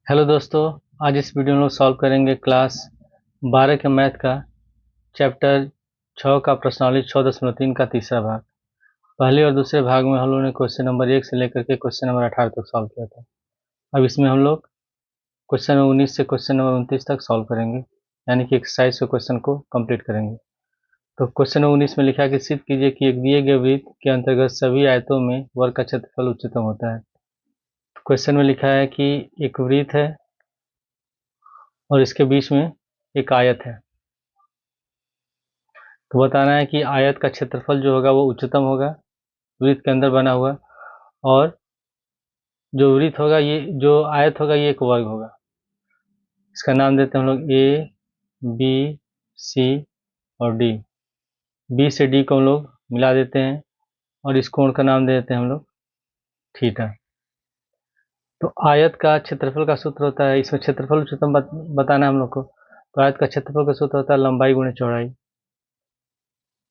Hello दोस्तों, आज इस वीडियो में लोग सॉल्व करेंगे क्लास 12 के मैथ का चैप्टर 6 का प्रश्नावली 6.3 का तीसरा भाग। पहले और दूसरे भाग में हम लोगों ने क्वेश्चन नंबर 1 से लेकर के क्वेश्चन नंबर 18 तक सॉल्व किया था। अब इसमें हम लोग क्वेश्चन नंबर 19 से क्वेश्चन नंबर 29 तक सॉल्व करेंगे, यानी कि एक्सरसाइज के क्वेश्चन को कंप्लीट करेंगे। तो क्वेश्चन नंबर 19 में लिखा है कि सिद्ध कीजिए कि एक दिए गए वृत्त के अंतर्गत सभी आयतों में वर्ग का क्षेत्रफल उच्चतम होता है। तो क्वेश्चन में लिखा है कि एक वृत्त है और इसके बीच में एक आयत है। तो बताना है कि आयत का क्षेत्रफल जो होगा वो उच्चतम होगा वृत्त के अंदर बना हुआ, और जो वृत्त होगा, ये जो आयत होगा, ये एक वर्ग होगा। इसका नाम देते हैं हम लोग ए, बी, सी और डी। बी से डी को हम लोग मिला देते हैं और इस कोण का नाम दे देते हैं हम लोग थीटा। तो आयत का क्षेत्रफल का सूत्र होता है, इसमें क्षेत्रफल उच्चतम बताना है हम लोग को। तो आयत का क्षेत्रफल का सूत्र होता है लंबाई गुणे चौड़ाई।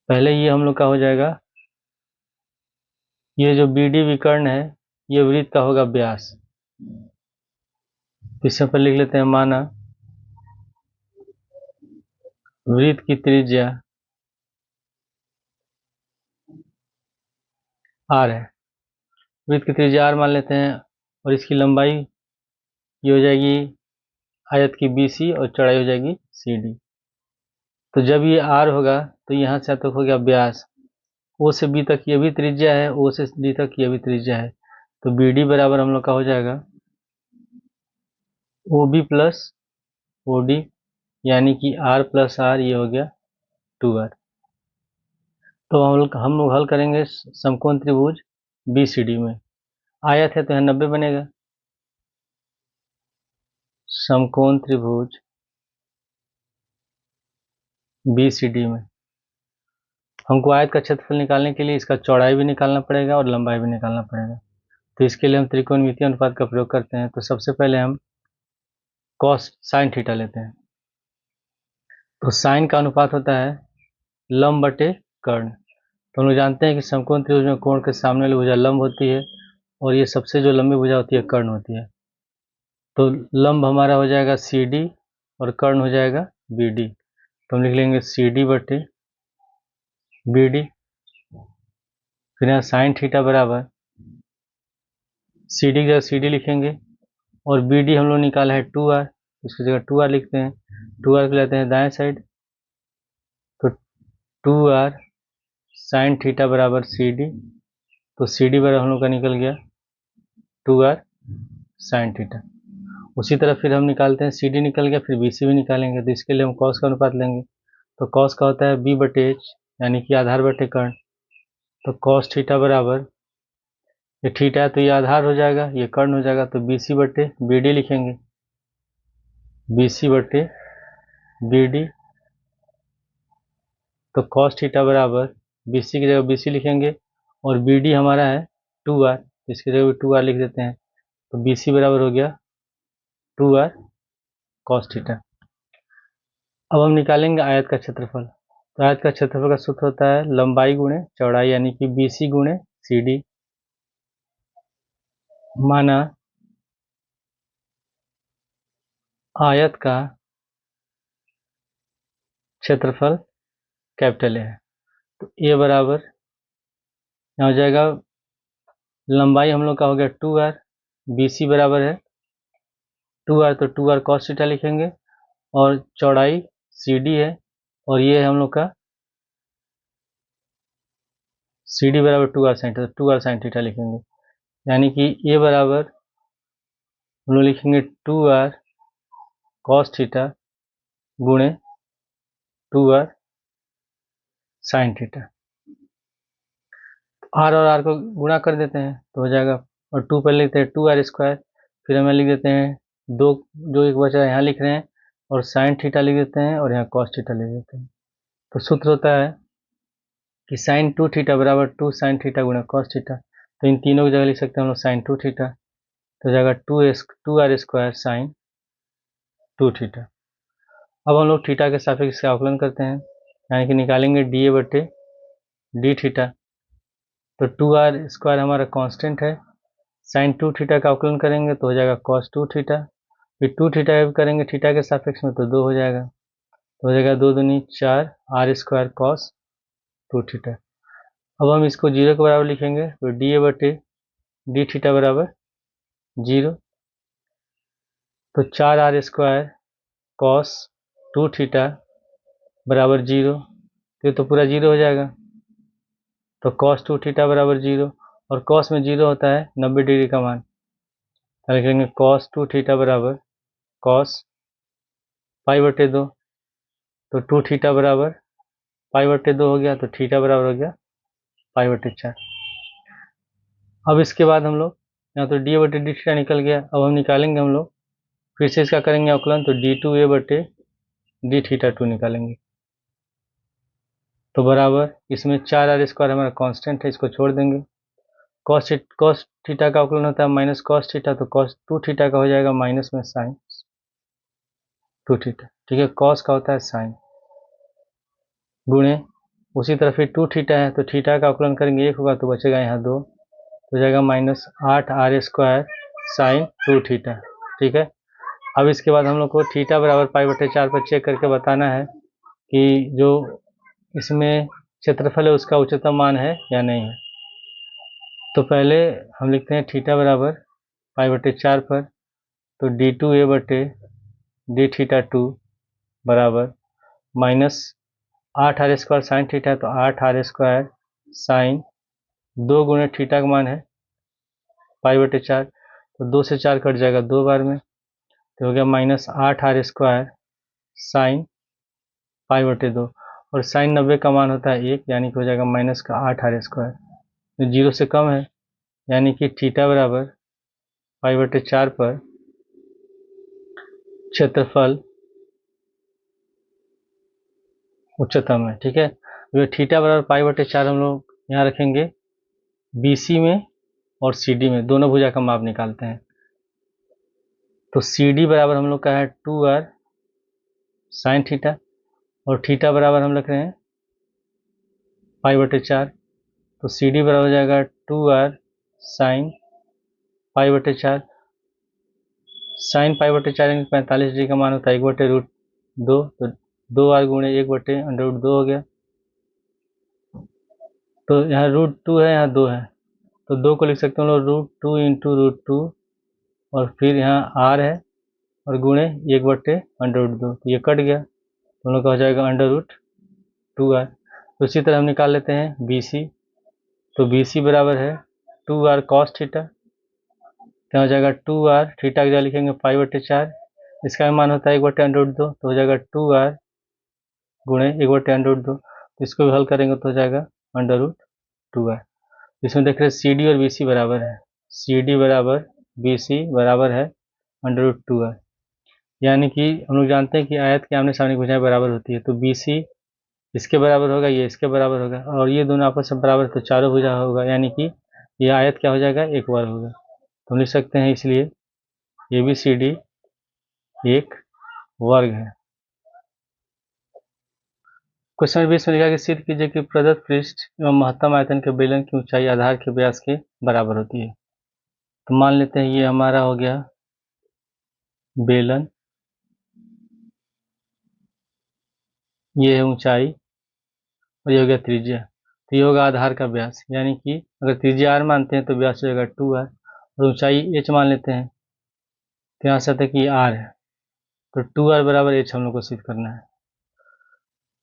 पहले ये हम लोग का हो जाएगा, ये जो बी डी विकर्ण है ये वृत्त का होगा व्यास। इस पर लिख लेते हैं, माना वृत्त की त्रिज्या r है। वृत्त की त्रिज्या r मान लेते हैं और इसकी लंबाई ये हो जाएगी आयत की BC और चौड़ाई हो जाएगी CD। तो जब ये r होगा तो यहाँ से तक हो गया व्यास। O से B तक ये भी त्रिज्या है, O से D तक ये भी त्रिज्या है। तो BD बराबर हम लोग का हो जाएगा OB प्लस OD, यानी कि r प्लस r ये हो गया 2r। तो हम लोग हल करेंगे समकोण त्रिभुज BCD में। आयत है तो यहाँ 90 बनेगा। समकोण त्रिभुज BCD में हमको आयत का क्षेत्रफल निकालने के लिए इसका चौड़ाई भी निकालना पड़ेगा और लंबाई भी निकालना पड़ेगा। तो इसके लिए हम त्रिकोणमितीय अनुपात का प्रयोग करते हैं। तो सबसे पहले हम कॉस साइन थीटा लेते हैं। तो साइन का अनुपात होता है लंब बटे कर्ण। तो हम लोग जानते हैं कि समकोण त्रिभुज में कोण के सामने वाली भुजा लंब होती है और ये सबसे जो लंबी भुजा होती है कर्ण होती है। तो लंब हमारा हो जाएगा CD और कर्ण हो जाएगा BD। तो हम लिख लेंगे CD बटे BD। फिर यहाँ साइन थीटा बराबर CD की जगह CD लिखेंगे और BD हम लोग निकाला है 2r, इसकी जगह 2r लिखते हैं। 2r को लेते हैं दाएं साइड, तो 2r साइन थीटा बराबर CD। तो CD बराबर हम लोग का निकल गया 2r साइन थीटा। उसी तरह फिर हम निकालते हैं, CD निकल गया, फिर BC भी निकालेंगे। तो इसके लिए हम कॉस का अनुपात लेंगे। तो कॉस का होता है B बटे H, यानी कि आधार बटे कर्ण। तो कॉस थीटा बराबर, ये थीटा है तो ये आधार हो जाएगा, ये कर्ण हो जाएगा। तो BC बटे BD लिखेंगे, BC बटे BD। तो कॉस थीटा बराबर BC की जगह BC लिखेंगे और BD हमारा है 2r, इसकी जगह भी 2r लिख देते हैं। तो BC बराबर हो गया 2r कॉस थीटा। अब हम निकालेंगे आयत का क्षेत्रफल। तो आयत का क्षेत्रफल का सूत्र होता है लंबाई गुणे चौड़ाई, यानी कि BC गुणे CD। माना आयत का क्षेत्रफल कैपिटल A है, तो A बराबर यहाँ हो जाएगा, लंबाई हम लोग का हो गया 2r, BC बराबर है 2r, तो 2r cos थीटा लिखेंगे और चौड़ाई CD है और ये है हम लोग का CD बराबर 2r sine theta, 2r sine theta लिखेंगे। यानी कि A बराबर हम लोग लिखेंगे 2r cos थीटा गुणे 2r साइन थीटा। r और r को गुणा कर देते हैं तो हो जाएगा, और 2 पर लिखते हैं 2r स्क्वायर। फिर हमें लिख देते हैं 2, जो एक बचा है यहाँ लिख रहे हैं, और साइन थीटा लिख देते हैं और यहाँ कॉस थीटा लिख देते हैं। तो सूत्र होता है कि साइन 2 थीटा बराबर 2 साइन थीटा गुणा कॉस थीटा। तो इन तीनों की जगह लिख सकते हैं हम लोग साइन 2 थीटा, तो हो जाएगा 2r स्क्वायर साइन 2 थीटा। अब हम लोग थीटा के सापेक्ष इसका आकलन करते हैं, यानी कि निकालेंगे DA बटे D थीटा। तो 2r स्क्वायर हमारा कांस्टेंट है, साइन 2 थीटा का आकलन करेंगे तो हो जाएगा कॉस 2 थीटा फिर 2 थीटा करेंगे थीटा के सापेक्ष में तो 2 हो जाएगा, तो हो जाएगा 2 दूनी 4 आर स्क्वायर कॉस 2 थीटा। अब हम इसको 0 के बराबर लिखेंगे तो डी ए बटे डी थीटा बराबर 0, तो 4 आर स्क्वायर कॉस 2 थीटा बराबर 0, तो ये तो पूरा 0 हो जाएगा, तो कॉस 2 थीटा बराबर 0, और कॉस में 0 होता है 90 डिग्री का मान, तो लिखेंगे कॉस 2 थीटा बराबर कॉस पाई बटे 2, तो 2 थीटा बराबर पाई बटे 2 हो गया, तो थीटा बराबर हो गया पाई बटे 4। अब इसके बाद हम लोग यहाँ तो डी बटे डी थीटा निकल गया, अब हम निकालेंगे हम लोग फिर से इसका करेंगे अवकलन, तो डी टू ए बटे डी थीटा 2 निकालेंगे, तो बराबर इसमें 4 आर स्क्वायर हमारा कांस्टेंट है, इसको छोड़ देंगे, कॉस थीटा का अवकलन होता है माइनस कॉस थीटा, तो कॉस 2 थीटा का हो जाएगा माइनस में साइन 2 थीटा, ठीक है, कॉस का होता है साइन गुणे उसी तरह फिर 2 थीटा है, तो थीटा का अवकलन करेंगे 1 होगा, तो बचेगा यहाँ 2, तो हो जाएगा minus 8 r square sine 2 theta, ठीक है। अब इसके बाद हम लोग को थीटा बराबर पाई बटे 4 पर चेक करके बताना है कि जो इसमें क्षेत्रफल है उसका उच्चतम मान है या नहीं है। तो पहले हम लिखते हैं थीटा बराबर पाई बटे 4 पर, तो डी टू ए बटे डी थीटा 2 बराबर minus 8 r square sine theta, तो 8 आर स्क्वायर साइन 2 गुणे थीटा का मान है पाई बटे 4, तो 2 से 4 कट जाएगा 2 बार में, तो हो गया minus 8 r square sine pi बटे 2, और साइन 90 का मान होता है 1, यानी कि हो जाएगा माइनस का 8 आर स्क्वायर, तो 0 से कम है, यानी कि थीटा बराबर पाई बटे 4 पर क्षेत्रफल उच्चतम है, ठीक है। तो थीटा बराबर पाई बटे 4 हम लोग यहाँ रखेंगे BC में और CD में, दोनों भुजा का माप निकालते हैं, तो CD बराबर हम लोग का है 2r साइन थीटा, और थीटा बराबर हम रख रहे हैं पाई बटे 4, तो CD बराबर हो जाएगा 2r साइन पाई बटे 4, साइन पाई बटे 4 यानी 45 डिग्री का मान होता है 1 बटे रूट 2, तो 2r गुणे 1 बटे अंडर रूट 2 हो गया, तो यहाँ रूट 2 है, यहाँ 2 है, तो 2 को लिख सकते हैं हम लोग रूट 2 इंटू रूट 2, और फिर यहाँ r है और गुणे 1 बटे अंडर रूट 2, तो ये कट गया, तो हम लोग का हो जाएगा अंडर रूट 2r। तो इसी तरह हम निकाल लेते हैं BC, तो BC बराबर है 2r कॉस थीटा, क्या हो जाएगा 2r थीटा की जगह लिखेंगे पाई बटे 4, इसका मान होता है 1 बटे अंडर रूट 2, तो हो जाएगा 2r गुणे 1 बटे अंडर रूट 2, तो इसको भी हल करेंगे तो हो जाएगा अंडर रूट 2r। इसमें देख रहे हैं CD और BC बराबर है, CD बराबर BC बराबर है अंडर रूट 2r, यानी कि हम लोग जानते हैं कि आयत के आमने सामने भुजाएं बराबर होती है, तो BC इसके बराबर होगा, ये इसके बराबर होगा, और ये दोनों आपस में बराबर, तो चारों भुजा होगा, यानी कि ये आयत क्या हो जाएगा, एक वर्ग होगा, तो हम लिख सकते हैं इसलिए ABCD एक वर्ग है। क्वेश्चन 20 में लिखा कि सिद्ध कीजिए कि प्रदत्त पृष्ठ एवं महत्तम आयतन के बेलन की ऊंचाई आधार के व्यास के बराबर होती है। तो मान लेते हैं ये हमारा हो गया बेलन, ये है ऊंचाई, और ये हो गया त्रिज्या, तो ये होगा आधार का व्यास, यानी कि अगर त्रिज्या r मानते हैं तो व्यास हो जाएगा 2r, और ऊंचाई h मान लेते हैं, तो यहाँ से आता है कि r है, तो 2r बराबर h हम लोग को सिद्ध करना है।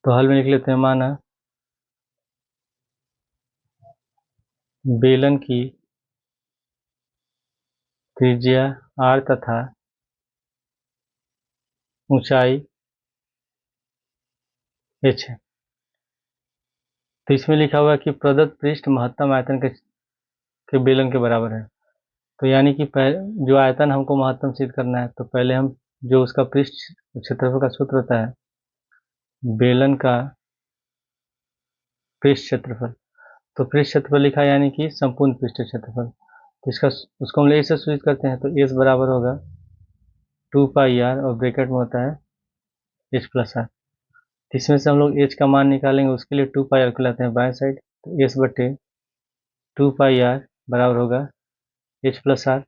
तो हल में लिख लेते हैं, माना बेलन की त्रिज्या r तथा ऊंचाई h है, तो इसमें लिखा हुआ है कि प्रदत्त पृष्ठ महत्तम आयतन के बेलन के बराबर है, तो यानी कि जो आयतन हमको महत्तम सिद्ध करना है, तो पहले हम जो उसका पृष्ठ क्षेत्रफल का सूत्र होता है बेलन का पृष्ठ क्षेत्रफल, तो पृष्ठ क्षेत्रफल लिखा है यानी कि संपूर्ण पृष्ठ क्षेत्रफल, तो इसका उसको हम ऐसे सूचित करते हैं, तो S बराबर होगा 2 पाई r, और ब्रैकेट में होता है h प्लस r, इसमें से हम लोग h का मान निकालेंगे, उसके लिए 2 पाई r को लाते हैं बाएं साइड, तो S बटे 2 पाई r बराबर होगा h प्लस r,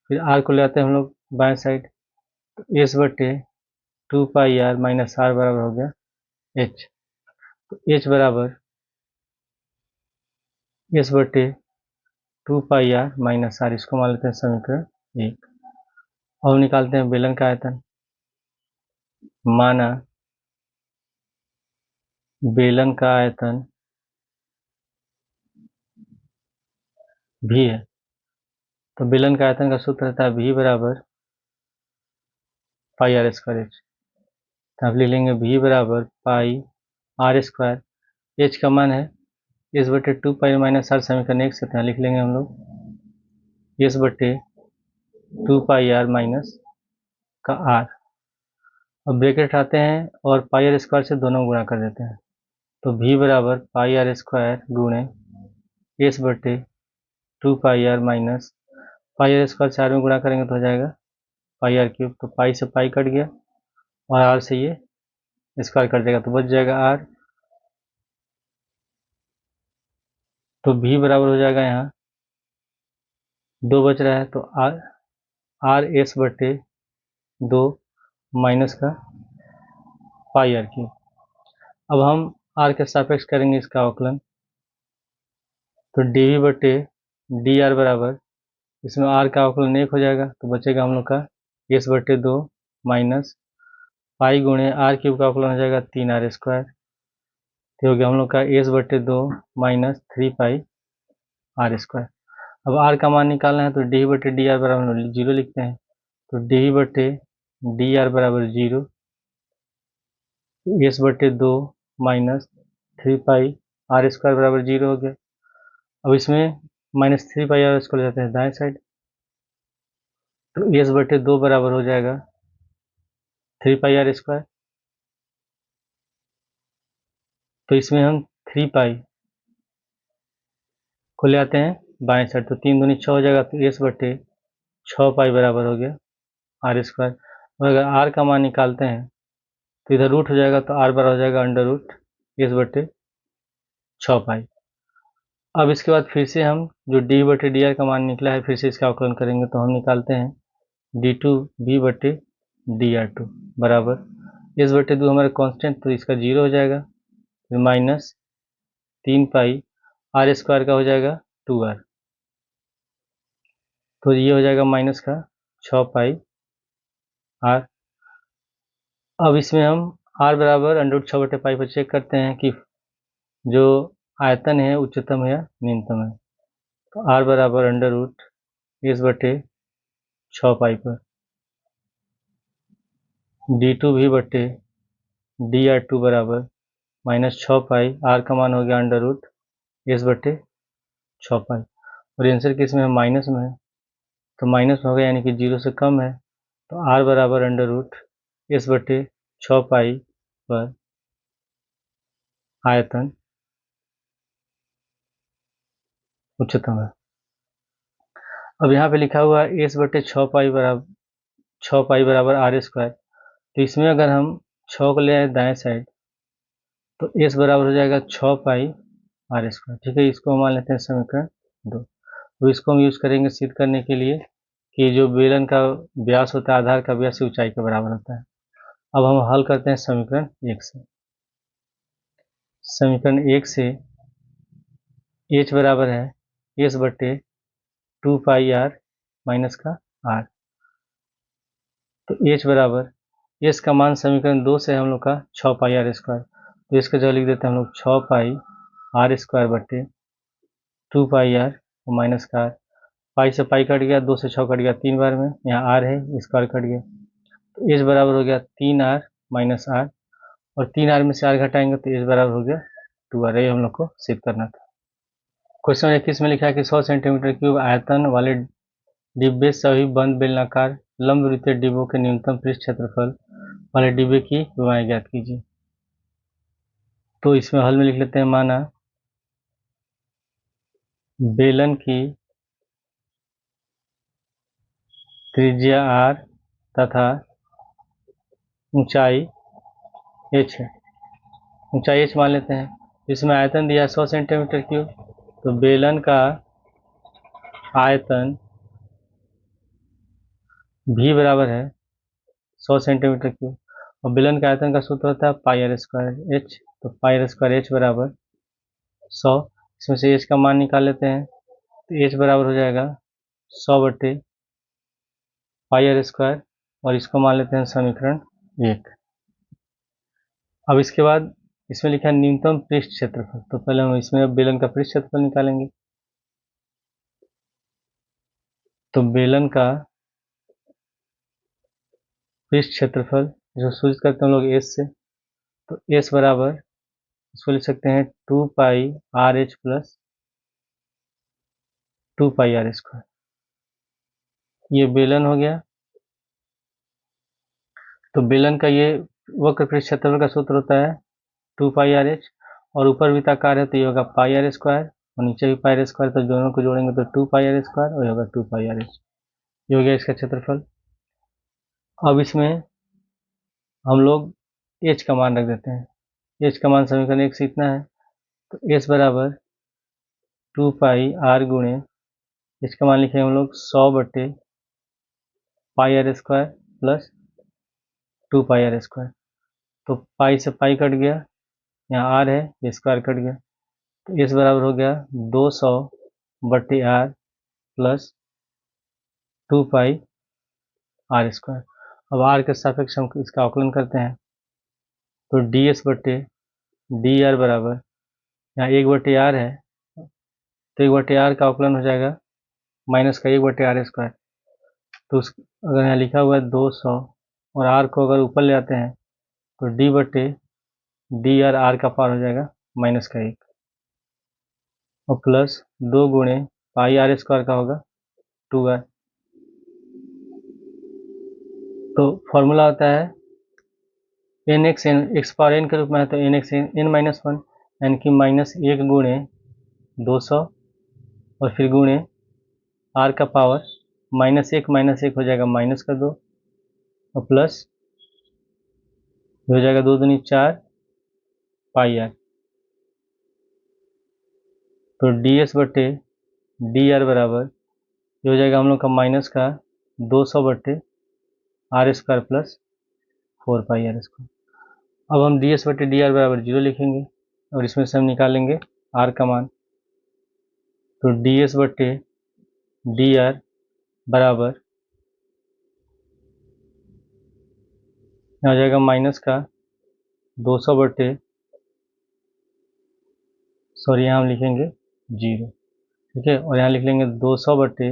फिर r को ले आते हैं हम लोग बाएं साइड, तो एस बटे 2πr माइनस आर बराबर हो गया एच। तो एच बराबर एस बटे 2πr माइनस आर, इसको मान लेते हैं समीकरण 1। अब निकालते हैं बेलन का आयतन। माना बेलन का आयतन भी है, तो बेलन का आयतन का सूत्र रहता है v बराबर पाई आर स्क्वायर एच। तो आप लिख लेंगे v बराबर पाई आर स्क्वायर, एच का मान है एस बटे 2π माइनस आर, समीकरण 1 से, यहाँ लिख लेंगे हम लोग एस बटे 2πr माइनस का आर। अब ब्रैकेट हटाते हैं और पाई आर स्क्वायर से दोनों गुणा कर देते हैं। तो v बराबर पाई आर स्क्वायर गुणे एस बटे 2πr minus pi are square से आर में गुणा करेंगे तो हो जाएगा पाई आर क्यूब। तो पाई से पाई कट गया और आर से ये स्क्वायर कट जाएगा तो बच जाएगा आर। तो v बराबर हो जाएगा, यहाँ 2 बच रहा है तो आर एस बटे 2 माइनस का पाई आर क्यूब। अब हम आर के सापेक्ष करेंगे इसका अवकलन। तो डी बटे डी आर बराबर, इसमें आर का अवकलन 1 हो जाएगा तो बचेगा हम लोग का एस बटे 2 माइनस पाई गुणे आर क्यूब का अवकलन हो जाएगा 3r स्क्वायर। तो हो गया हम लोग का एस बटे 2 माइनस 3π आर स्क्वायर। अब आर का मान निकालना है तो डी बटे डी आर बराबर 0 लिखते हैं। तो डी बटे डी आर बराबर 0, एस बटे 2 माइनस 3π आर स्क्वायर बराबर 0 हो गया। अब इसमें माइनस 3π आर स्क्वायर जाते हैं दाएं साइड, तो एस बटे 2 बराबर हो जाएगा 3π आर स्क्वायर। तो इसमें हम 3π को ले आते हैं बाएं साइड, तो 3 दूनी 6 हो जाएगा। तो एस बटे 6π बराबर हो गया आर स्क्वायर। और अगर आर का मान निकालते हैं तो इधर रूट हो जाएगा, तो आर बराबर हो जाएगा अंडर रूट एस बटे 6π। अब इसके बाद फिर से हम जो डी बटे डी आर का मान निकला है फिर से इसका अवकलन करेंगे। तो हम निकालते हैं d2 b बटे डी आर टू बराबर एस बटे 2 हमारा कांस्टेंट, तो इसका 0 हो जाएगा, फिर माइनस 3π आर स्क्वायर का हो जाएगा 2r। तो ये हो जाएगा माइनस का 6π आर। अब इसमें हम r बराबर अंडर रूट 6 बटे पाई पर चेक करते हैं कि जो आयतन है उच्चतम है या न्यूनतम है। तो r बराबर अंडर रूट एस बटे 6π पर d2 भी बटे डी आर टू बराबर माइनस 6π, r का मान हो गया अंडर रूट एस बटे 6π। और आंसर किस में है, माइनस में है, तो माइनस में हो गया यानी कि 0 से कम है। तो r बराबर अंडर रूट एस बटे 6π पर आयतन उच्चतम है। अब यहाँ पे लिखा हुआ है एस बटे 6π बराबर आर स्क्वायर। तो इसमें अगर हम 6 को ले आए दाएं साइड तो एस बराबर हो जाएगा 6π आर स्क्वायर। ठीक है, इसको हम मान लेते हैं समीकरण 2। तो इसको हम यूज़ करेंगे सिद्ध करने के लिए कि जो बेलन का व्यास होता है, आधार का व्यास ऊंचाई के बराबर होता है। अब हम हल करते हैं समीकरण 1 से। समीकरण 1 से h बराबर है एस बटे 2πr माइनस का r। तो h बराबर s का मान समीकरण 2 से हम लोग का 6π आर स्क्वायर, तो इसका जगह लिख देते हैं हम लोग 6π आर स्क्वायर बटे 2πr माइनस का r। पाई से पाई कट गया, 2 से 6 कट गया 3 बार में, यहाँ r है स्क्वायर कट गया। तो h बराबर हो गया 3r माइनस r, और 3r में से r घटाएंगे तो h बराबर हो गया 2r। ये हम लोग को सिद्ध करना था। क्वेश्चन 21 में लिखा है कि 100 सेंटीमीटर क्यूब आयतन वाले डिब्बे सभी बंद बेलनाकार लंब वृत्तीय डिब्बों के न्यूनतम पृष्ठ क्षेत्रफल वाले डिब्बे की विमाएं ज्ञात कीजिए। तो इसमें हल में लिख लेते हैं, माना बेलन की त्रिज्या r तथा ऊंचाई h है। ऊंचाई h मान लेते हैं। इसमें आयतन दिया 100 सेंटीमीटर क्यूब, तो बेलन का आयतन v बराबर है 100 सेंटीमीटर क्यूब। और बेलन का आयतन का सूत्र होता है पाई आर स्क्वायर एच, तो पाई आर स्क्वायर एच बराबर 100। इसमें से एच का मान निकाल लेते हैं, तो एच बराबर हो जाएगा 100 बटे पाई आर स्क्वायर, और इसको मान लेते हैं समीकरण 1। अब इसके बाद इसमें लिखा है न्यूनतम पृष्ठ क्षेत्रफल, तो पहले हम इसमें अब बेलन का पृष्ठ क्षेत्रफल निकालेंगे। तो बेलन का पृष्ठ क्षेत्रफल जो सूचित करते हैं हम लोग एस से, तो एस बराबर इसको लिख सकते हैं 2 pi R H plus 2 pi are square. ये बेलन हो गया। तो बेलन का ये वक्र पृष्ठ क्षेत्रफल का सूत्र होता है 2 पाई आर एच, और ऊपर वृत्ताकार है तो ये होगा पाई आर स्क्वायर, और नीचे भी पाई आर स्क्वायर, तो दोनों को जोड़ेंगे तो 2 पाई आर स्क्वायर, और ये होगा 2 पाई आर एच। ये हो गया इसका क्षेत्रफल। अब इसमें हम लोग एच का मान रख देते हैं। एच का मान समीकरण 1 से इतना है, तो एच बराबर 2 पाई आर गुणे, एच का मान लिखेंगे हम लोग 100 बटे pi are square plus 2 pi are square. तो पाई से पाई कट गया, यहाँ आर है, ये स्क्वायर कट गया, तो एच बराबर हो गया 200 बटे r plus 2 pi are square. अब आर के सापेक्ष हम इसका आकलन करते हैं, तो डी एस बटे डी आर बराबर, यहाँ 1 बटे आर है, तो 1 बटे आर का आकलन हो जाएगा माइनस का 1 बटे आर स्क्वायर। तो उस अगर यहाँ लिखा हुआ है 200, और आर को अगर ऊपर ले आते हैं तो डी बटे डी आर, आर का पावर हो जाएगा माइनस का 1, और प्लस 2 गुणे पाई आर स्क्वायर का होगा 2r। तो फॉर्मूला होता है n x n, x power n के रूप में है तो एन एक्स एन माइनस 1, यानी कि माइनस 1 गुणे 200, और फिर गुणे आर का पावर माइनस 1 हो जाएगा माइनस का 2, और प्लस हो जाएगा 2 दूनी 4 पाई आर। तो डी एस बटे डी आर बराबर ये हो जाएगा हम लोग का माइनस का 200 बटे r square plus 4 pi are square. अब हम डी एस बटे डी आर बराबर 0 लिखेंगे, और इसमें से हम निकालेंगे आर का मान। तो डी एस बटे डी आर बराबर हो जाएगा माइनस का 200 बटे, सॉरी यहाँ हम लिखेंगे 0, ठीक है, और यहाँ लिख लेंगे 200 बटे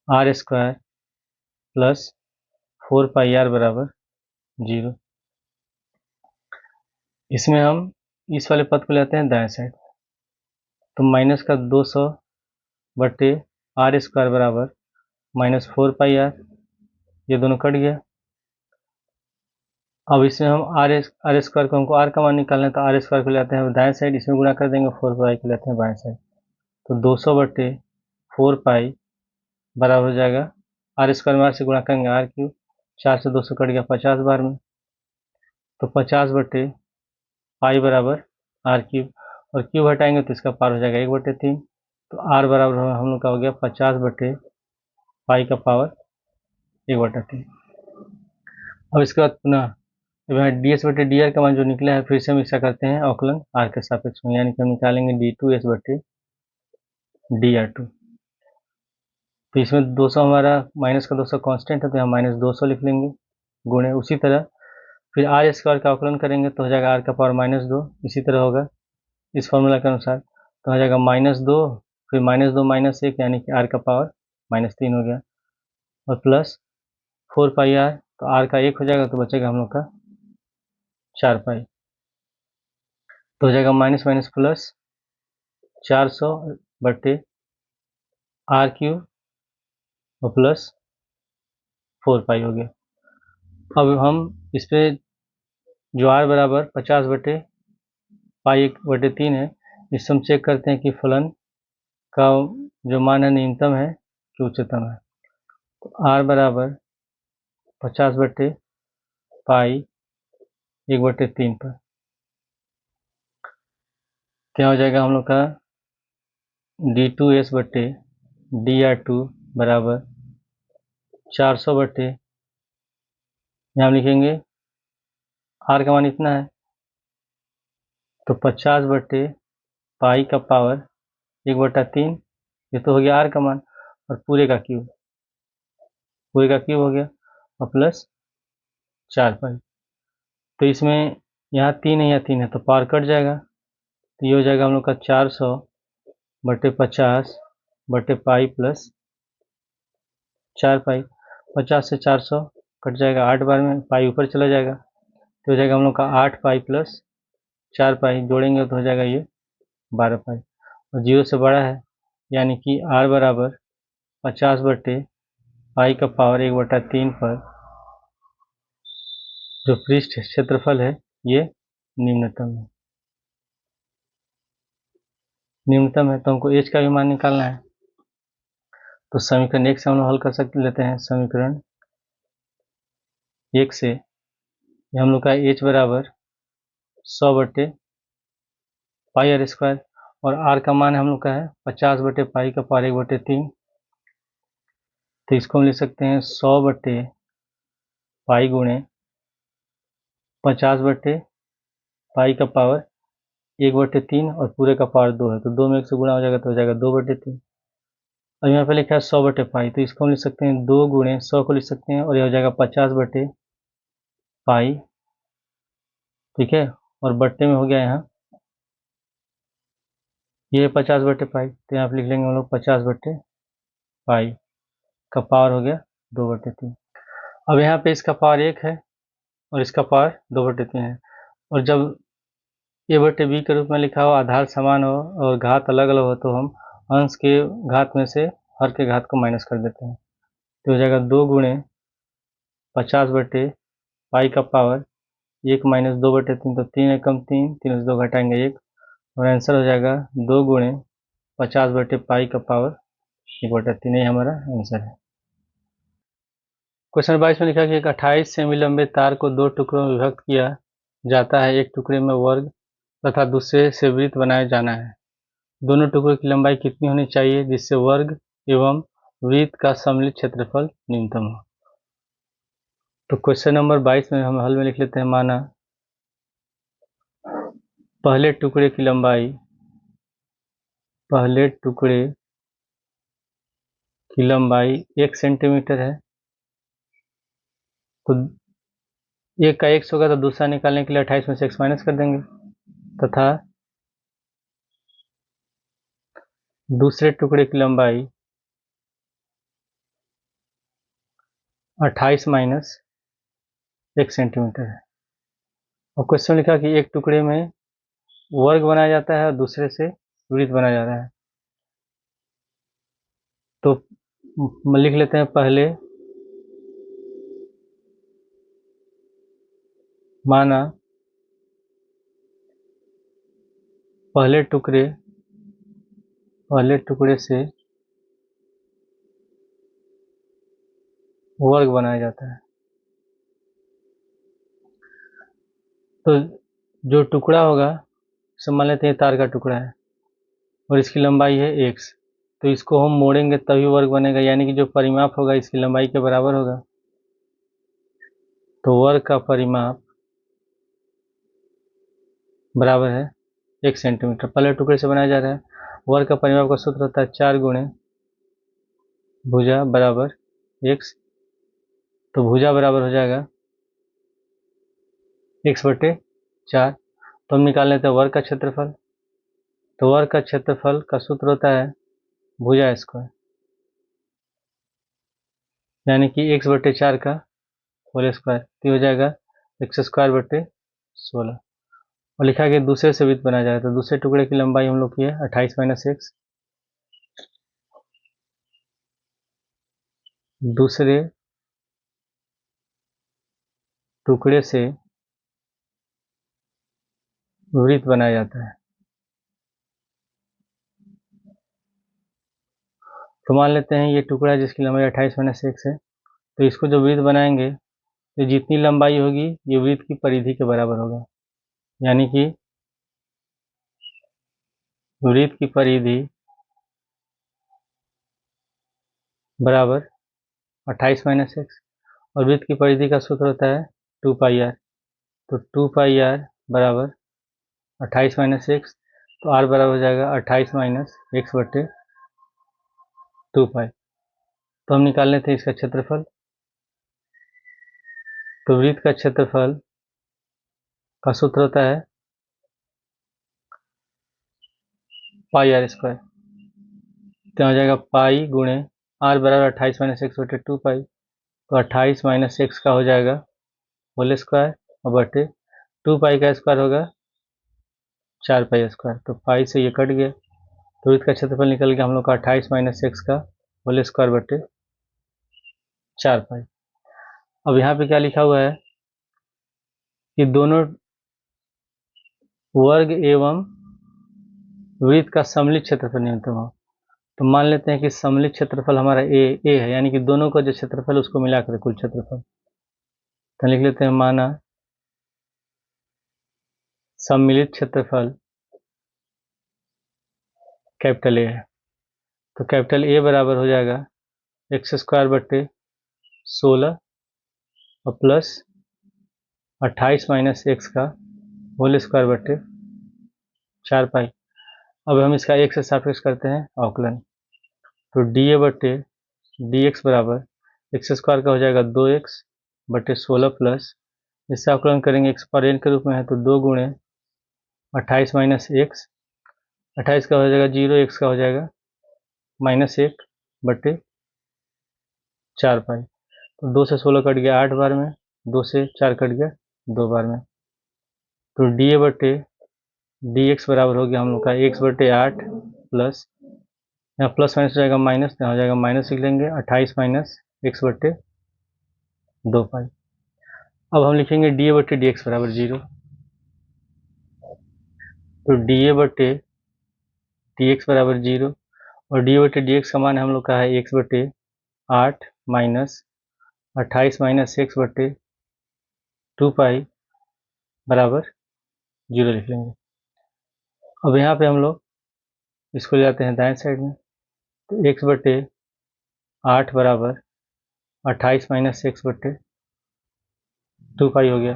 r square plus 4 pi r बराबर 0। इसमें हम इस वाले पद को लेते हैं दाएं साइड, तो माइनस का 200 बटे आर स्क्वायर बराबर माइनस 4 पाई आर, ये दोनों कट गया। अब इसमें हम आर स्क्वायर को, हमको आर का मान निकालना है, तो आर स्क्वायर को लेते हैं दाएं साइड, इसमें गुणा कर देंगे, 4 पाई को लेते हैं बाएं साइड, तो 200 बटे 4 पाई बराबर हो जाएगा, आर स्क्वायर में आर से गुणा करेंगे आर क्यूब, 4 से 200 कट गया 50 बार में, तो 50 बटे पाई बराबर आर क्यूब, और क्यूब हटाएंगे तो इसका पावर हो जाएगा 1/3, तो आर बराबर हम लोग का हो गया 50 बटे पाई का पावर 1/3। अब इसके बाद पुनः यहाँ डी एस बटे डी आर का मान जो निकला है, फिर से हम इसका करते हैं अवकलन आर के सापेक्ष में, यानी कि हम निकालेंगे डी टू एस बटे डी आर टू। तो इसमें 200 हमारा माइनस का 200 कांस्टेंट है, तो यहाँ माइनस 200 लिख लेंगे गुणे, उसी तरह फिर आर स्क्वायर का अवकलन करेंगे तो हो जाएगा आर का पावर -2, इसी तरह होगा इस फॉर्मूला के अनुसार, तो हो जाएगा -2, फिर -2 -1, यानी कि आर का पावर -3 हो गया, और प्लस 4 पाई आर, तो आर का 1 हो जाएगा, तो बचेगा हम लोग का 4 पाई, तो हो जाएगा माइनस माइनस प्लस 400 बटे आर क्यूब और प्लस 4 पाई हो गया। अब हम इस पर जो आर बराबर 50 बटे पाई 1/3 है, इससे हम चेक करते हैं कि फलन का जो मान है न्यूनतम है कि उच्चतम है। तो आर बराबर 50 बटे पाई 1/3 पर क्या हो जाएगा हम लोग का डी टू एस बटे डी आर टू बराबर 400 बटे यहाँ हम लिखेंगे आर का मान इतना है, तो 50/पाई का पावर 1/3, ये तो हो गया आर का मान, और पूरे का क्यूब हो गया, और प्लस 4 पाई। तो इसमें यहाँ 3 है, यहाँ 3 है, तो पावर कट जाएगा, तो ये हो जाएगा हम लोग का 400/50/पाई प्लस 4 पाई। 50 से 400 कट जाएगा 8 बार में, पाई ऊपर चला जाएगा, तो हो जाएगा हम लोग का 8 पाई प्लस 4 पाई, जोड़ेंगे तो हो जाएगा ये 12 पाई, और 0 से बड़ा है, यानी कि आर बराबर 50/पाई का पावर 1/3 पर जो पृष्ठ क्षेत्रफल है ये न्यूनतम है, तो हमको एच का भी मान निकालना है। तो समीकरण 1 से हम लोग हल कर सकते लेते हैं। समीकरण 1 से हम लोग का एच बराबर 100/पाई r², और आर का मान हम लोग का है 50/पाई का पावर 1/3, तो इसको हम लिख सकते हैं 100/पाई गुणे 50/पाई का पावर 1/3, और पूरे का पावर 2 है, तो 2 में 1 से गुणा हो जाएगा, तो हो जाएगा 2/3। और यहाँ पे लिखा है 100/पाई, तो इसको हम लिख सकते हैं 2 गुणे 100 को लिख सकते हैं, और ये हो जाएगा 50/पाई, ठीक है, और बट्टे में हो गया यहाँ ये 50/पाई, तो यहाँ पे लिख लेंगे हम लोग 50/पाई का पावर हो गया 2/3। अब यहाँ पे इसका पावर 1 है और इसका पावर 2/3 है, और जब a/b के रूप में लिखा हो, आधार समान हो और घात अलग अलग हो, तो हम अंश के घात में से हर के घात को माइनस कर देते हैं, तो हो जाएगा 2 गुणे 50/पाई का पावर 1 माइनस 2/3, तो 3 एकम 3, 3 से 2 घटाएंगे 1, और आंसर हो जाएगा 2 गुणे 50/पाई का पावर 1/3, यही हमारा आंसर है। क्वेश्चन 22 में लिखा कि एक 28 सेमी लंबे तार को 2 टुकड़ों में विभक्त किया जाता है, एक टुकड़े में वर्ग तथा दूसरे से वृत्त बनाया जाना है। दोनों टुकड़ों की लंबाई कितनी होनी चाहिए जिससे वर्ग एवं वृत्त का सम्मिलित क्षेत्रफल न्यूनतम हो। तो क्वेश्चन नंबर 22 में हम हल में लिख लेते हैं। माना पहले टुकड़े की लंबाई 1 सेंटीमीटर है, तो एक का x होगा, तो दूसरा निकालने के लिए 28 में से x माइनस कर देंगे, तथा दूसरे टुकड़े की लंबाई 28 माइनस 1 सेंटीमीटर है, और क्वेश्चन लिखा कि एक टुकड़े में वर्ग बनाया जाता है और दूसरे से वृत्त बनाया जाता है। तो लिख लेते हैं पहले, माना पहले टुकड़े से वर्ग बनाया जाता है, तो जो टुकड़ा होगा, मान लेते हैं तार का टुकड़ा है और इसकी लंबाई है x, तो इसको हम मोड़ेंगे तभी वर्ग बनेगा, यानी कि जो परिमाप होगा इसकी लंबाई के बराबर होगा। तो वर्ग का परिमाप बराबर है 1 सेंटीमीटर। पहले टुकड़े से बनाया जा रहा है। वर्ग का परिमाप का सूत्र होता है 4 गुणे भुजा बराबर x, तो भुजा बराबर हो जाएगा x/4। तो हम निकाल लेते हैं वर्ग का क्षेत्रफल। तो वर्ग का क्षेत्रफल का सूत्र होता है भुजा स्क्वायर, यानी कि x/4 का होल स्क्वायर, तो हो जाएगा x²/16। और लिखा गया दूसरे से वृत्त बनाया जाएगा, तो दूसरे टुकड़े की लंबाई हम लोग की है 28 माइनस x, दूसरे टुकड़े से वृत्त बनाया जाता है। तो मान लेते हैं ये टुकड़ा जिसकी लंबाई 28 माइनस x है, तो इसको जो वृत्त बनाएंगे, तो जितनी लंबाई होगी ये वृत्त की परिधि के बराबर होगा, यानी कि वृत्त की परिधि बराबर 28 माइनस x, और वृत्त की परिधि का सूत्र होता है 2πr। तो 2πr बराबर 28 माइनस एक्स, तो r बराबर हो जाएगा 28 माइनस एक्स बटे 2π। तो हम निकाल लेते हैं इसका क्षेत्रफल। तो वृत्त का क्षेत्रफल का सूत्र होता है πr²। तो हो जाएगा पाई गुणे r बराबर 28 माइनस एक्स बटे 2π। तो 28 माइनस एक्स का हो जाएगा होल स्क्वायर और बटे 2π का स्क्वायर होगा 4π²। तो पाई से ये कट गया, तो वृत्त का क्षेत्रफल निकल गया हम लोग का 28 माइनस एक्स का होल स्क्वायर बटे 4π। अब यहाँ पे क्या लिखा हुआ है कि दोनों वर्ग एवं वृत्त का सम्मिलित क्षेत्रफल न्यूनतम हो। तो मान लेते हैं कि सम्मिलित क्षेत्रफल हमारा ए है, यानी कि दोनों का जो क्षेत्रफल उसको मिलाकर कुल क्षेत्रफल। तो लिख लेते हैं माना सम्मिलित क्षेत्रफल कैपिटल ए है। तो कैपिटल ए बराबर हो जाएगा x² बटे 16 और प्लस 28 माइनस एक्स का होल स्क्वायर बटे 4π। अब हम इसका एक से सापेक्ष करते हैं अवकलन। तो डी बटे डी एक्स बराबर x² का हो जाएगा 2x बटे 16 प्लस, इससे अवकलन करेंगे x पर n के रूप में है तो 2 गुणे 28 माइनस एक्स, 28 का हो जाएगा 0, x का हो जाएगा -1 बटे 4π। तो 2 से 16 कट गया 8 बार में, 2 से 4 कट गया 2 बार में। तो डी बटे डी एक्स बराबर हो गया हम लोग का x बटे 8 प्लस, यहाँ प्लस माइनस हो जाएगा माइनस, यहाँ हो जाएगा माइनस लिख लेंगे 28 माइनस एक्स बटे 2π। अब हम लिखेंगे डी बटे डी एक्स बराबर 0। तो डी बटे डी एक्स बराबर 0 और डी बटे डी एक्स का मान हम लोग का है x बटे 8 माइनस 28 माइनस एक्स बटे 2π बराबर 0 लिख लेंगे। अब यहाँ पे हम लोग इसको ले जाते हैं दाएं साइड में। तो x बटे 8 बराबर 28 माइनस एक्स बटे 2π हो गया।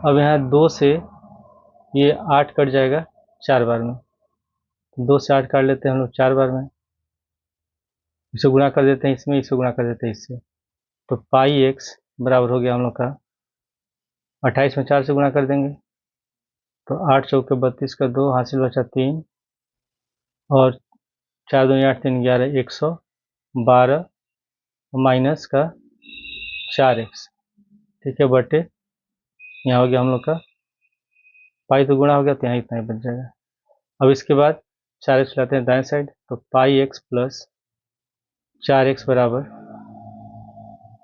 अब यहाँ 2 से ये 8 कट जाएगा 4 बार में, 2 से 8 काट लेते हैं हम लोग 4 बार में, इसे गुणा कर देते हैं इसमें, इसे गुणा कर देते हैं इससे। तो पाई एक्स बराबर हो गया हम लोग का 28 में 4 से गुणा कर देंगे तो 8 चौके 32 का 2 हासिल बचा 3 और 4 2 8 3 11 112 माइनस का 4x, ठीक है, बटे यहाँ हो गया हम लोग का पाई तो गुणा हो गया तो यहाँ इतना ही बच जाएगा। अब इसके बाद 4x लाते हैं दाएं साइड। तो पाई एक्स प्लस 4x बराबर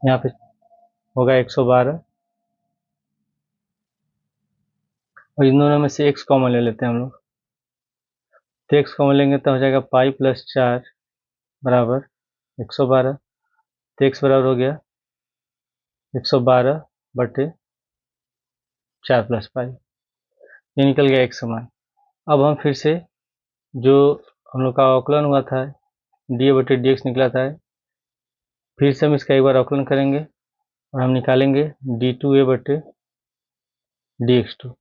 यहाँ पे होगा 112 और इन दोनों में से x कॉमन ले लेते हैं हम लोग। तो x कॉमन लेंगे तो हो जाएगा पाई प्लस 4 बराबर 112। तो x बराबर हो गया 112 बटे 4 प्लस पाई, ये निकल गया x समान। अब हम फिर से जो हम लोग का अवकलन हुआ था डी बटे डी एक्स निकला था, फिर से हम इसका एक बार अवकलन करेंगे और हम निकालेंगे d2a बटे dx2।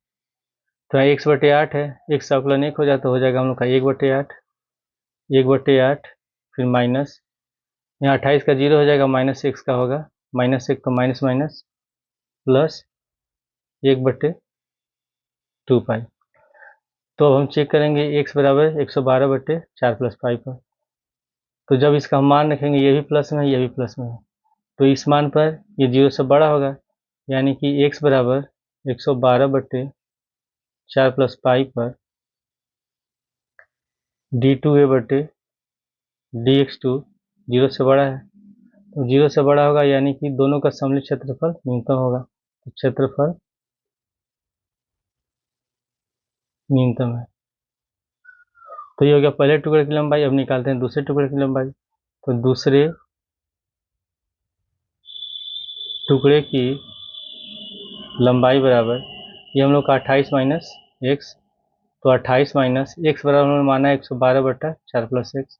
तो यहाँ x बटे 8 है, x अवकलन 1 हो जाता, हो जाएगा हम लोग का 1 बटे 8, 1 बटे 8 फिर माइनस, यहाँ 28 का 0 हो जाएगा, माइनस एक्स का होगा -1 तो माइनस माइनस प्लस 1 बटे 2π। तो अब हम चेक करेंगे x बराबर 112 बटे 4 प्लस पाई पर। तो जब इसका हम मान रखेंगे ये भी प्लस में है ये भी प्लस में है, तो इस मान पर ये 0 से बड़ा होगा, यानी कि x बराबर 112 बटे 4 प्लस पाई पर d2a बटे dx2 0 से बड़ा है। तो 0 से बड़ा होगा यानी कि दोनों का सम्मिलित क्षेत्रफल न्यूनतम होगा। तो क्षेत्रफल न्यूनतम है। तो ये हो गया पहले टुकड़े की लंबाई। अब निकालते हैं दूसरे टुकड़े की लंबाई। तो दूसरे टुकड़े की लंबाई बराबर ये हम लोग का 28 माइनस एक्स। तो 28 माइनस एक्स बराबर हमने माना है 112 बटा 4 प्लस एक्स,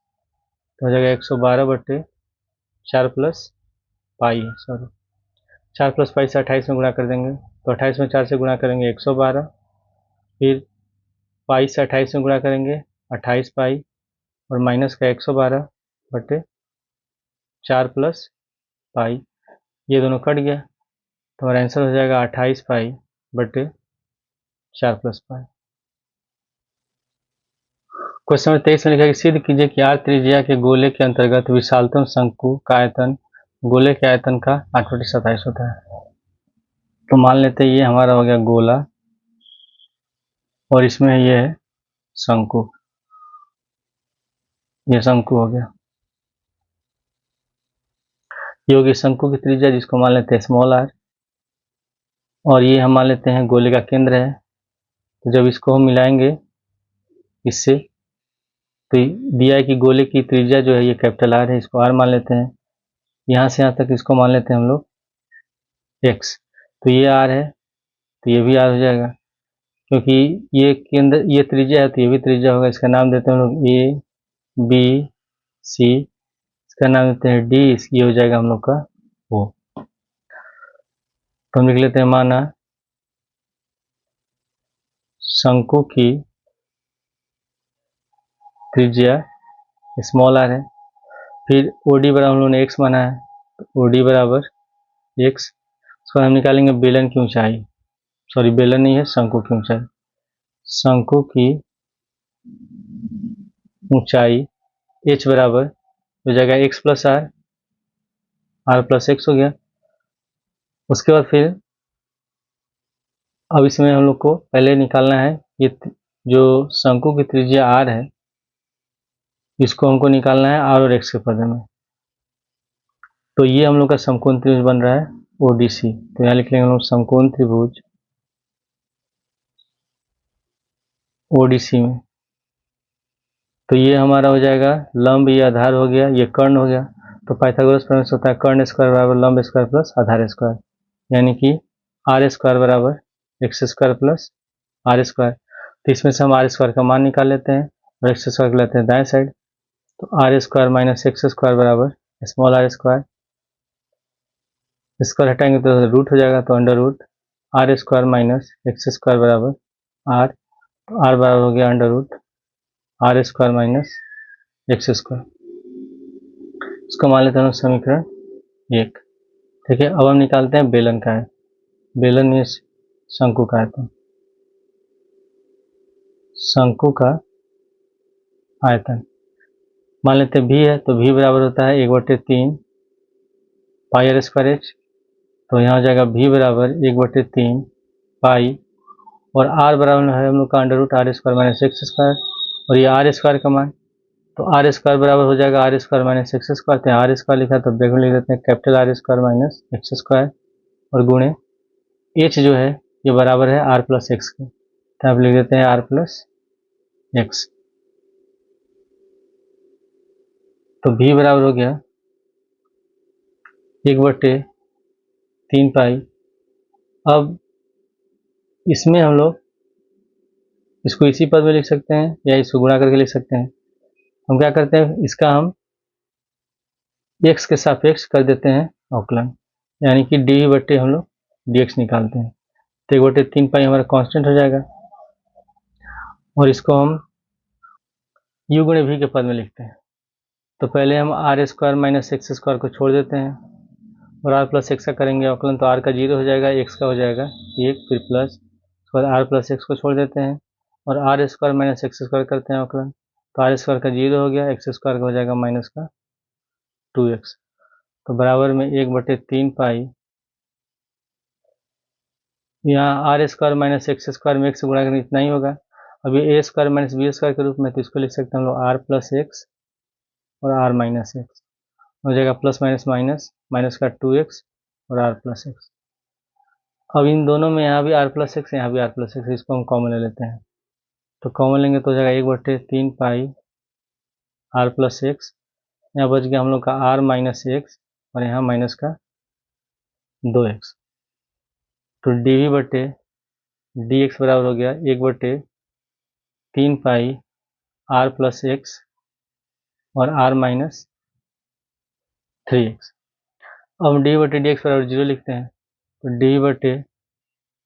तो हो जाएगा 112 बटे 4 प्लस पाई है, सॉरी 4 प्लस पाई से 28 में गुणा कर देंगे, तो 28 में 4 से गुणा करेंगे 112, फिर पाई से 28 में गुणा करेंगे 28 पाई और माइनस का 112 बटे 4 प्लस पाई, ये दोनों कट गया तो हमारा आंसर हो जाएगा 28 पाई बटे 4 प्लस पाई। क्वेश्चन नंबर 23 में लिखा है कि सिद्ध कीजिए कि r त्रिज्या के गोले के अंतर्गत विशालतम शंकु का आयतन गोले के आयतन का 8/27 होता है। तो मान लेते हैं ये हमारा हो गया गोला और इसमें ये है शंकु, ये शंकु हो गया, ये होगी शंकु की त्रिज्या जिसको मान लेते हैं स्मॉल r, और ये हम मान लेते हैं गोले का केंद्र है। तो जब इसको हम मिलाएंगे इससे तो दिया है कि गोले की त्रिज्या जो है ये कैपिटल R है, इसको R मान लेते हैं, यहाँ से यहाँ तक इसको मान लेते हैं हम लोग x, तो ये R है तो ये भी R हो जाएगा, क्योंकि ये केंद्र ये त्रिज्या है तो ये भी त्रिज्या होगा। इसका नाम देते हैं हम लोग A B C, इसका नाम देते हैं D, ये हो जाएगा हम लोग का O। तो हम लिख लेते हैं माना शंकु की त्रिज्या स्मॉल r है, फिर OD बराबर हम लोगों ने x माना है, तो OD बराबर x, उसको हम निकालेंगे बेलन की ऊंचाई, सॉरी बेलन नहीं है शंकु की ऊंचाई, शंकु की ऊंचाई h बराबर हो जाएगा x plus r, r plus x हो गया। उसके बाद फिर अब इसमें हम लोग को पहले निकालना है ये जो शंकु की त्रिज्या r है, इसको हमको निकालना है r और x के पद में। तो ये हम लोग का समकोण त्रिभुज बन रहा है ODC, तो यहाँ लिख लेंगे हम लोग समकोण त्रिभुज ODC में। तो ये हमारा हो जाएगा लंब, ये आधार हो गया, ये कर्ण हो गया। तो पाइथागोरस प्रमेय से होता है कर्ण स्क्वायर बराबर लंब स्क्वायर प्लस आधार स्क्वायर, यानी कि r स्क्वायर बराबर x square plus r square. तो इसमें से हम r स्क्वायर का मान निकाल लेते हैं और x स्क्वायर को लेते हैं दाएं साइड, तो r square minus x square बराबर स्मॉल r स्क्वायर, स्क्वायर हटाएंगे तो रूट हो जाएगा, तो under root r square minus x square बराबर r, तो r बराबर हो गया under root r square minus x square. इसको मान लेते हैं समीकरण 1। ठीक है, अब हम निकालते हैं बेलन का है, बेलन में शंकु का आयतन, शंकु का आयतन मान लेते हैं v है, तो v बराबर होता है 1/3 पाई r स्क्वायर h, तो यहाँ हो जाएगा v बराबर 1/3 पाई और r बराबर है हम लोग का under root r square minus x square, और ये r स्क्वायर का मान, तो r स्क्वायर बराबर हो जाएगा r square minus x square, तो r स्क्वायर लिखा तो ब्रैकेट में लिख देते हैं capital R square minus x square और गुणे h जो है ये बराबर है r प्लस x के, तो आप लिख देते हैं r प्लस x। तो v बराबर हो गया 1/3 पाई। अब इसमें हम लोग इसको इसी पद में लिख सकते हैं या इसको गुणा करके लिख सकते हैं। हम क्या करते हैं, इसका हम x के सापेक्ष कर देते हैं अवकलन, यानी कि डी बटे हम लोग dx निकालते हैं, तो 1/3 पाई हमारा कांस्टेंट हो जाएगा और इसको हम u गुणे v के पद में लिखते हैं। तो पहले हम r square minus x square को छोड़ देते हैं और r प्लस x का करेंगे अवकलन, तो r का 0 हो जाएगा, x का हो जाएगा 1, फिर प्लस, उसके बाद r प्लस x को छोड़ देते हैं और r square minus x square करते हैं अवकलन, तो r स्क्वायर का 0 हो गया, x स्क्वायर का हो जाएगा माइनस का 2x, तो बराबर में 1/3 पाई, यहाँ r square minus x square में x से गुणा करके इतना ही होगा। अब ये a square minus b square के रूप में, तो इसको लिख सकते हैं हम लोग r प्लस x और r माइनस x, हो जाएगा प्लस माइनस माइनस, माइनस का 2x और r प्लस x। अब इन दोनों में यहाँ भी r प्लस x, यहाँ भी r प्लस x, इसको हम कॉमन ले लेते हैं, तो कॉमन लेंगे तो हो जाएगा 1/3 पाई r प्लस x, यहाँ बच गया हम लोग का r माइनस x और यहाँ माइनस का 2x, तो dv बटे dx बराबर हो गया 1/3 पाई r प्लस x और r माइनस 3x। अब हम डी बटे डी एक्स बराबर 0 लिखते हैं, तो डी बटे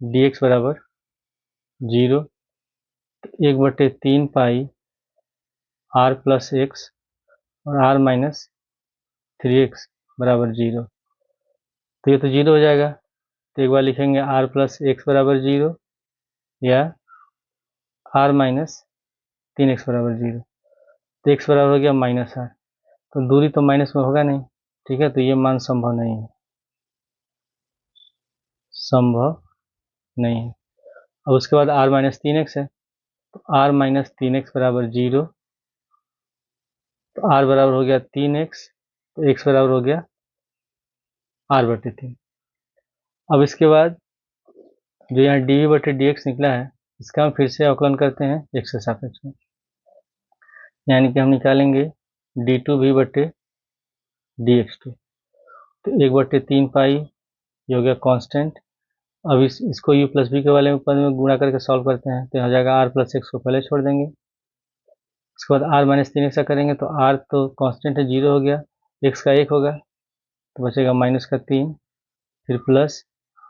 डी एक्स बराबर 0, तो 1/3 पाई आर प्लस एक्स और आर माइनस 3x बराबर 0। तो ये तो 0 हो जाएगा, तो एक बार लिखेंगे आर प्लस एक्स बराबर 0 या आर माइनस 3x बराबर 0। तो x बराबर हो गया माइनस आर, तो दूरी तो माइनस में होगा नहीं, ठीक है, तो ये मान संभव नहीं है, संभव नहीं है। अब उसके बाद आर माइनस 3x है, तो आर माइनस 3x बराबर 0, तो आर बराबर हो गया 3x, तो x बराबर हो गया r/3। अब इसके बाद जो यहाँ dv/dx निकला है, इसका हम फिर से अवकलन करते हैं x के सापेक्ष में, यानी कि हम निकालेंगे d2v/dx2, तो 1/3 पाई ये हो गया कांस्टेंट। अब इसको u प्लस v के वाले पद में गुणा करके सॉल्व करते हैं, तो हो जाएगा r प्लस एक्स को पहले छोड़ देंगे, उसके बाद r माइनस 3x का करेंगे, तो r तो कांस्टेंट है 0 हो गया, x का 1 होगा, तो बचेगा माइनस का 3, फिर प्लस,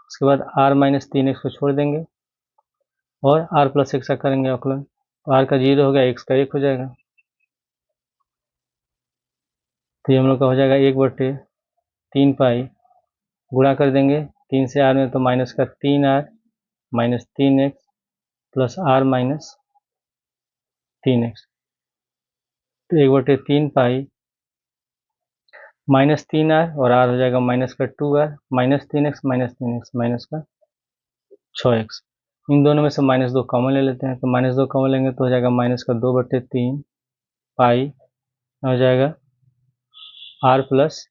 उसके बाद r माइनस 3x को छोड़ देंगे और r प्लस एक्स का करेंगे अवकलन, तो r का 0 हो गया, x का 1 हो जाएगा, तो ये हम लोग का हो जाएगा 1/3 पाई, गुणा कर देंगे 3 से r में, तो माइनस का 3r minus 3x plus r minus 3x, तो 1/3 पाई माइनस 3r और r हो जाएगा माइनस का 2r माइनस 3x माइनस का 6x। इन दोनों में से माइनस 2 कॉमन ले लेते हैं, तो माइनस 2 कॉमन लेंगे तो हो जाएगा माइनस का 2/3 पाई हो जाएगा r plus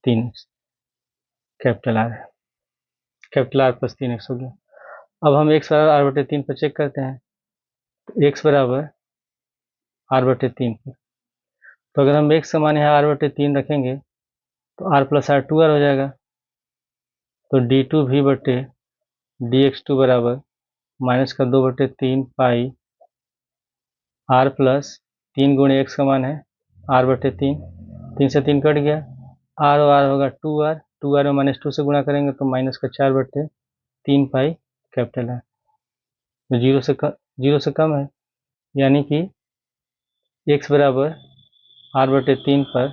3x, capital R है, कैपिटल R प्लस 3x हो गया। अब हम x बराबर r/3 पर चेक करते हैं, तो x बराबर r/3 पर, तो अगर हम x का मान यहाँ r/3 रखेंगे तो r प्लस r 2r हो जाएगा, तो d2v/dx2 बराबर माइनस का 2/3 पाई r प्लस 3 गुणे x का मान है r/3, 3 से 3 कट गया, r और r होगा 2r में माइनस 2 से गुणा करेंगे तो माइनस का 4/3 पाई कैपिटल है, तो 0 से कम है, यानी कि x बराबर r/3 पर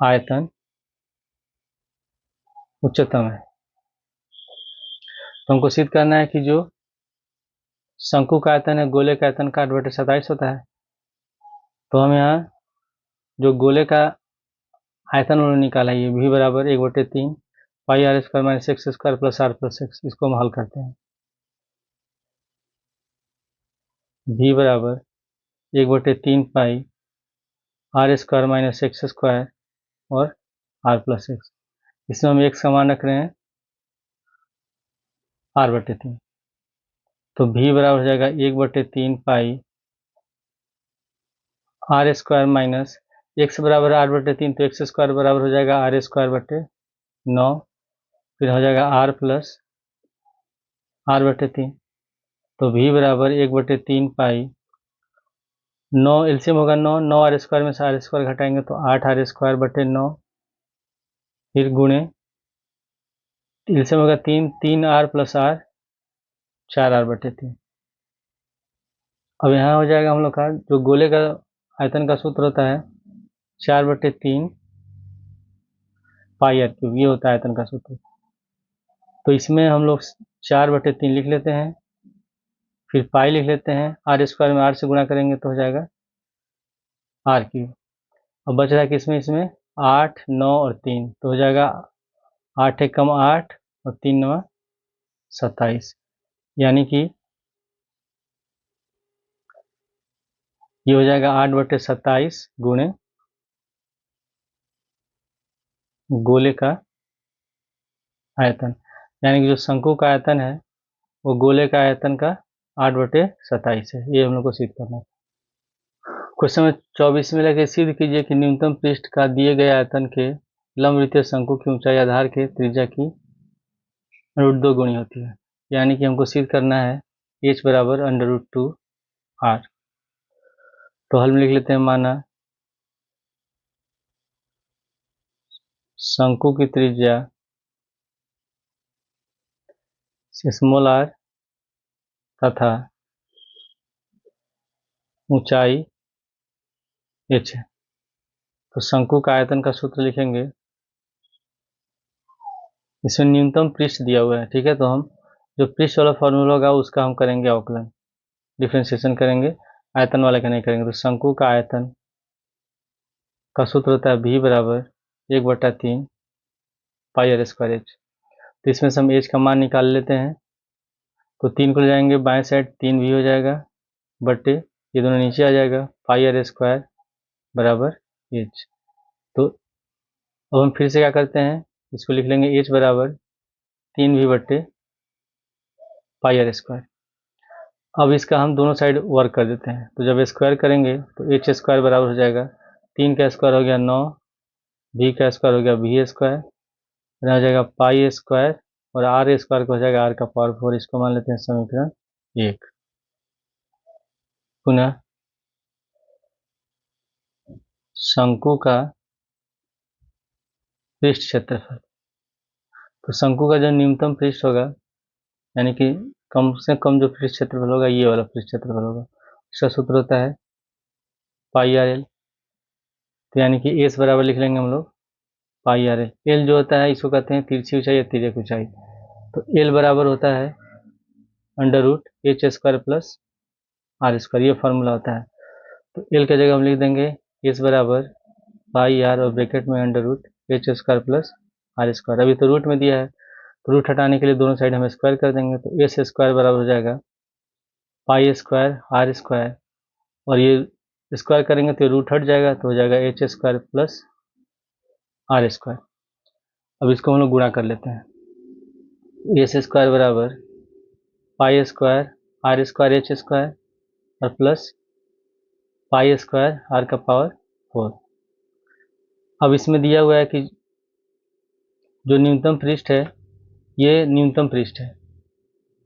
आयतन उच्चतम है। तो हमको सिद्ध करना है कि जो शंकु का आयतन है गोले का आयतन का 8/27 होता है, तो हम यहाँ जो गोले का आयतन उन्होंने निकाला है, ये v बराबर 1/3 पाई r square minus x square plus r plus x, इसको हम हल करते हैं। v बराबर 1/3 पाई r square minus x square और r प्लस एक्स, इसमें हम x का मान रख रहे हैं r/3, तो v बराबर हो जाएगा 1/3 पाई r स्क्वायर माइनस x बराबर r/3, तो एक्स स्क्वायर बराबर हो जाएगा r²/9, फिर हो जाएगा r प्लस r/3, तो v बराबर 1/3 पाई 9 एलसीएम होगा 9 r स्क्वायर में से r स्क्वायर घटाएंगे तो 8r²/9, फिर गुणे एलसीएम होगा 3r प्लस r 4r/3। अब यहाँ हो जाएगा हम लोग का जो गोले का आयतन का सूत्र होता है 4/3 पाई r क्यूब, ये होता है आयतन का सूत्र, तो इसमें हम लोग 4/3 लिख लेते हैं, फिर पाई लिख लेते हैं, r स्क्वायर में r से गुणा करेंगे तो हो जाएगा r क्यूब। अब बच रहा है कि इसमें 8 9 और 3, तो हो जाएगा 8 एक कम 8 और 3 9 27, यानी कि ये हो जाएगा 8/27 गुणे गोले का आयतन, यानी कि जो शंकु का आयतन है वो गोले का आयतन का 8/27 है। ये हम लोग को सिद्ध करना है। क्वेश्चन नंबर 24 में लगे सिद्ध कीजिए कि न्यूनतम पृष्ठ का दिए गए आयतन के लंबवृत्तीय शंकु की ऊंचाई आधार के त्रिज्या की √2 गुणी होती है, यानी कि हमको सिद्ध करना है h बराबर √2r। तो हल में लिख लेते हैं, माना शंकु की त्रिज्या स्मॉल आर तथा ऊंचाई h है। तो शंकु का आयतन का सूत्र लिखेंगे, इसमें न्यूनतम पृष्ठ दिया हुआ है, ठीक है। तो हम जो पृष्ठ वाला फॉर्मूला होगा उसका हम करेंगे अवकलन, डिफ्रेंशिएशन करेंगे, आयतन वाले का नहीं करेंगे। तो शंकु का आयतन का सूत्र होता है v बराबर 1/3 पाई आर स्क्वायर एच। तो इसमें से हम एच का मान निकाल लेते हैं। तो 3 को ले जाएंगे बाएं साइड, 3 भी हो जाएगा बट्टे ये दोनों नीचे आ जाएगा, पाई आर स्क्वायर बराबर एच। तो अब हम फिर से क्या करते हैं, इसको लिख लेंगे एच बराबर 3v/पाई आर स्क्वायर। अब इसका हम दोनों साइड वर्क कर देते हैं। तो जब स्क्वायर करेंगे तो एच स्क्वायर बराबर हो जाएगा 3 का स्क्वायर हो गया 9, v का स्क्वायर हो गया v स्क्वायर, हो जाएगा पाई स्क्वायर और आर स्क्वायर को हो जाएगा आर का पावर 4। इसको मान लेते हैं समीकरण 1। पुनः शंकु का पृष्ठ क्षेत्रफल, तो शंकु का जो न्यूनतम पृष्ठ होगा, यानी कि कम से कम जो पृष्ठ क्षेत्रफल होगा ये वाला पृष्ठ क्षेत्रफल होगा, इसका सूत्र होता है पाई आर एल। तो यानी कि एस बराबर लिख लेंगे हम लोग पाई आर एल। एल जो होता है इसको कहते हैं तिरछी ऊंचाई या तिर्यक ऊंचाई। तो एल बराबर होता है √h² प्लस आर स्क्वायर, ये फॉर्मूला होता है। तो एल की जगह हम लिख देंगे एस बराबर पाई आर और ब्रैकेट में √h² प्लस आर स्क्वायर। अभी तो रूट में दिया है, तो रूट हटाने के लिए दोनों साइड हम स्क्वायर कर देंगे। तो एस स्क्वायर बराबर हो जाएगा पाई स्क्वायर आर स्क्वायर, और ये स्क्वायर करेंगे तो रूट हट जाएगा, तो हो जाएगा h² प्लस आर स्क्वायर। अब इसको हम लोग गुणा कर लेते हैं। एस स्क्वायर बराबर pi square are square h square और प्लस पाई स्क्वायर आर का पावर 4। अब इसमें दिया हुआ है कि जो न्यूनतम पृष्ठ है ये न्यूनतम पृष्ठ है,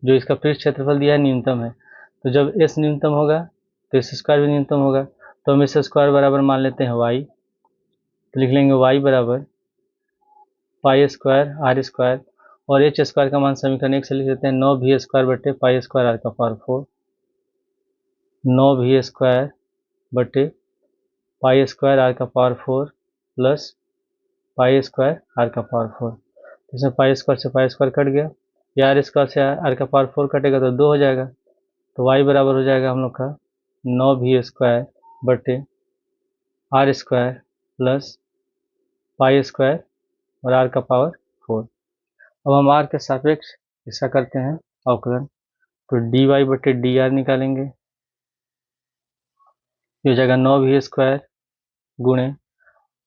जो इसका पृष्ठ क्षेत्रफल दिया है न्यूनतम है। तो जब एस न्यूनतम होगा तो एस स्क्वायर भी न्यूनतम होगा। तो हम एस स्क्वायर बराबर मान लेते हैं वाई। तो लिख लेंगे वाई बराबर पाई स्क्वायर आर स्क्वायर और एच स्क्वायर का मान समीकरण 1 से लिख देते हैं 9v² पाई स्क्वायर आर का power 4। 9v² pi square are का power 4 plus pi square are का पावर 4। इसमें पाई स्क्वायर से पाई स्क्वायर कट गया, या आर स्क्वायर से आर का पावर 4 कटेगा तो 2 हो जाएगा। तो y बराबर हो जाएगा हम लोग का 9v² r square plus pi square और आर का पावर 4। अब हम आर के सापेक्ष ऐसा करते हैं अवकलन। तो dy/dr निकालेंगे, ये हो जाएगा 9v² गुणे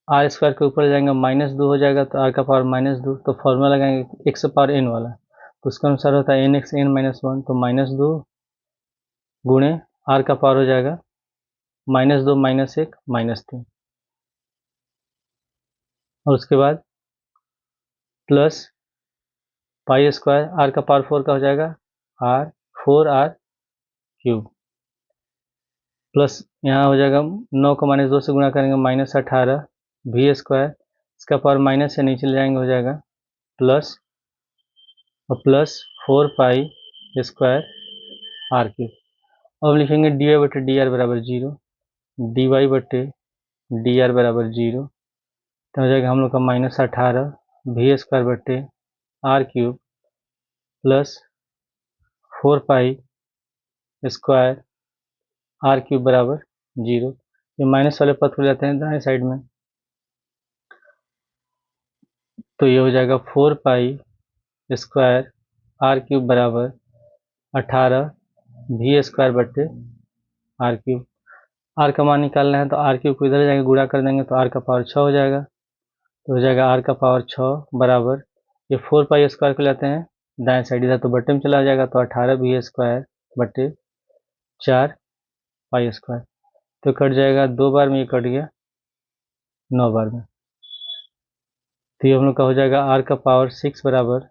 आर स्क्वायर के ऊपर जाएंगे -2 हो जाएगा, तो आर का पावर -2। तो फॉर्मूला लगाएंगे x पावर n वाला, तो उसके अनुसार होता है nx n-1, तो -2 गुणे आर का पावर हो जाएगा -2 -1 -3, और उसके बाद प्लस पाई स्क्वायर आर का पावर 4 का हो जाएगा r/4r³ प्लस यहाँ हो जाएगा 9 को -2 से गुणा करेंगे -18v², इसका पावर माइनस से नीचे ले जाएंगे हो जाएगा प्लस, और प्लस 4π² अब लिखेंगे dy/dr बराबर 0, dy/dr बराबर 0। तो हो जाएगा हम लोग का -18v² प्लस 4π² बराबर 0। ये माइनस वाले पद हो जाते हैं दाएं साइड में, तो ये हो जाएगा 4π² बराबर 18v²/r³। आर का मान निकालना है तो r³ को इधर जाएंगे गुणा कर देंगे तो आर का पावर 6 हो जाएगा। तो हो जाएगा आर का पावर 6 बराबर, ये 4π² को लेते हैं दाएं साइड इधर, तो बट्टे में चला जाएगा, तो 18v²/4π², तो कट जाएगा 2 बार में, ये कट गया 9 बार में। तो ये हम लोग का हो जाएगा आर का पावर 6 बराबर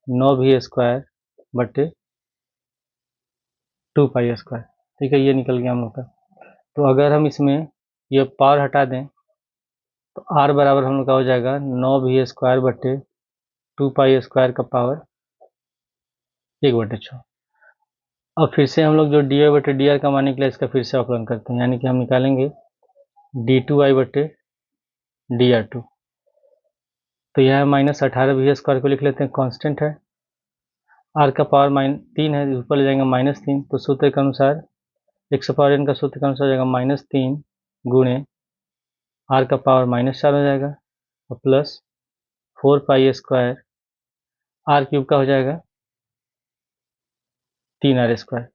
9v²/2π²। ठीक है, ये निकल गया हम लोग का। तो अगर हम इसमें ये पावर हटा दें तो आर बराबर हम लोग का हो जाएगा 9v²/2π² का पावर 1/6। अब फिर से हम लोग जो dy बटे डी आर का मान निकला इसका फिर से अवकलन करते हैं, यानी कि हम निकालेंगे d2i बटे dr2। तो यह -18v² को लिख लेते हैं, कांस्टेंट है। r का पावर -3 है, ऊपर ले जाएंगे -3, तो सूत्र के अनुसार x⁴n का सूत्र के अनुसार जाएगा -3 गुणे r का पावर -4 हो जाएगा और प्लस 4πa², r³ का हो जाएगा 3r²।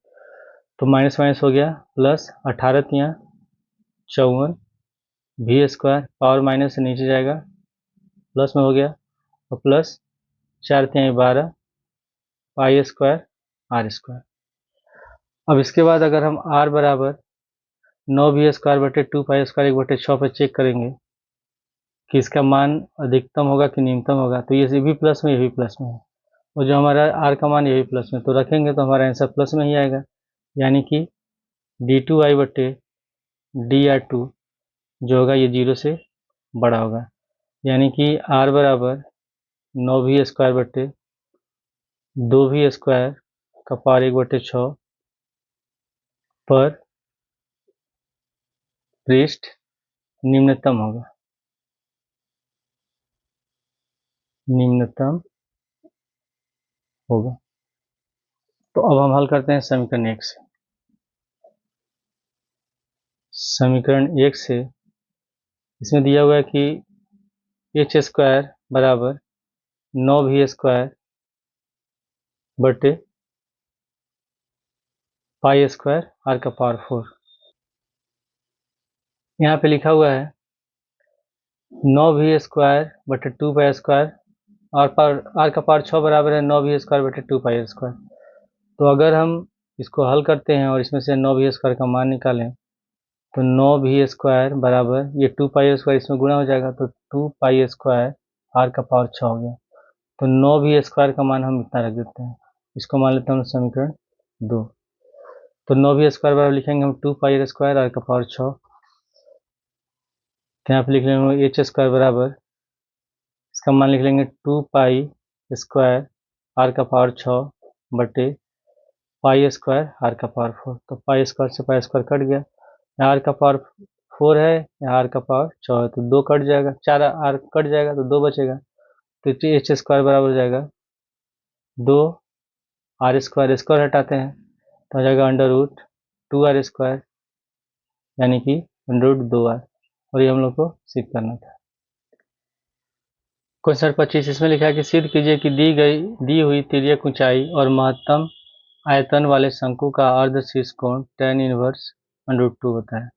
तो माइनस माइनस हो गया, प्लस 18 तियाँ 54 v² पावर माइनस से नीचे जाएगा, प्लस में हो गया और प्लस 4 तियाँ 12 πa² r²। अब इसके बाद अगर हम r बराबर 9v² बटे 2πa² 1/6 पर चेक करेंगे कि इसका मान अधिकतम होगा कि न्यूनतम होगा, तो ये भी प्लस में, ये भी प्लस में है, और जो हमारा r का मान ये भी प्लस में, तो रखेंगे तो हमारा आंसर प्लस में ही आएगा, यानी कि d2i बटे dr2 जो होगा ये 0 से बड़ा होगा, यानी कि r बराबर 9v² बटे 2v² का पावर 1/6 पर पृष्ठ निम्नतम होगा, निम्नतम होगा। तो अब हम हल करते हैं समीकरण 1 से। समीकरण 1 से इसमें दिया हुआ है कि h² बराबर 9v² बटे πa² r का पावर 4। यहाँ पे लिखा हुआ है 9v² बटे 2πa² और r का पावर 6 बराबर है 9v² बटे 2πa²। तो अगर हम इसको हल करते हैं और इसमें से 9v² का मान निकालें तो 9v² बराबर ये 2πa² इसमें गुणा हो जाएगा, तो 2πa² r का पावर 6 हो गया। तो 9v² का मान हम इतना रख देते हैं, इसको मान लेते हैं हम समीकरण 2। तो 9v² बराबर लिखेंगे हम 2πa² r का पावर 6। तो यहाँ पे लिख लेंगे h² बराबर, इसका मान लिख लेंगे 2π² r का पावर 6 बटे πa² r का पावर 4। तो π² से π² कट गया, यहाँ r का पावर 4 है, यहाँ r का पावर 6 है, तो 2 कट जाएगा, 4 r कट जाएगा तो 2 बचेगा, तो h² बराबर हो जाएगा 2 r² हटाते हैं तो हो जाएगा √2r², यानी कि √2r, और ये हम लोग को सिद्ध करना था। क्वेश्चन 25 इसमें लिखा है कि सिद्ध कीजिए कि दी हुई तिर्यक ऊंचाई और महत्तम आयतन वाले शंकु का अर्धशीर्ष कोण tan इनवर्स √2 होता है।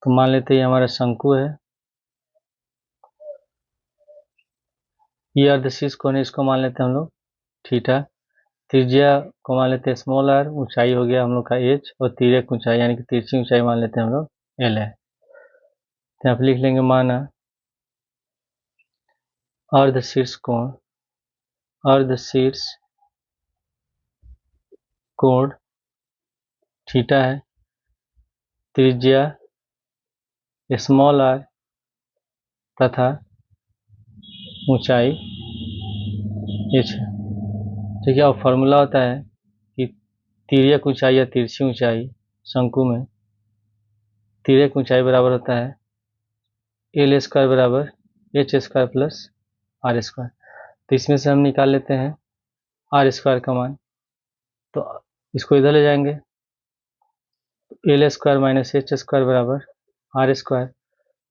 तो मान लेते हैं ये हमारा शंकु है, ये अर्धशीर्ष कोण है, इसको मान लेते हैं हम लोग थीटा, त्रिज्या को मान लेते हैं स्मॉल r, ऊंचाई हो गया हम लोग का h, और तिर्यक ऊंचाई यानी कि तिरछी ऊंचाई मान लेते हैं हम लोग l है। तो यहाँ पर लिख लेंगे माना अर्धशीर्ष कोण थीटा है, त्रिज्या स्मॉल r तथा ऊंचाई h है। ठीक है, और फॉर्मूला होता है कि तिर्यक ऊंचाई या तिरछी ऊंचाई शंकु में तिर्यक ऊंचाई बराबर होता है l² बराबर h² प्लस r²। तो इसमें से हम निकाल लेते हैं r² का मान, तो इसको इधर ले जाएंगे, l² माइनस h² बराबर r²,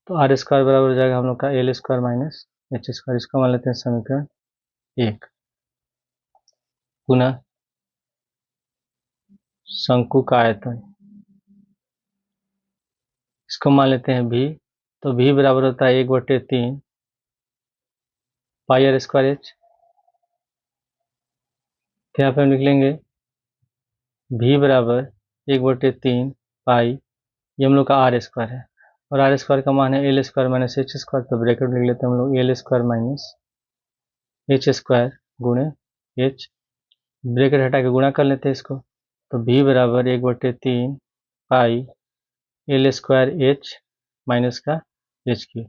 तो r² बराबर हो जाएगा हम लोग का l² माइनस h²। इसको मान लेते हैं समीकरण 1। पुनः शंकु का आयतन, इसको मान लेते हैं v, तो v बराबर होता है 1/3 πr²h। तो यहाँ पे हम लिख लेंगे v बराबर 1/3 पाई, ये हम लोग का r² है, और r² का मान है l² माइनस h², तो ब्रैकेट लिख लेते हैं हम लोग l² माइनस h² गुणे h, ब्रैकेट हटा के गुणा कर लेते हैं इसको, तो v बराबर 1/3 पाई l² h माइनस का h³।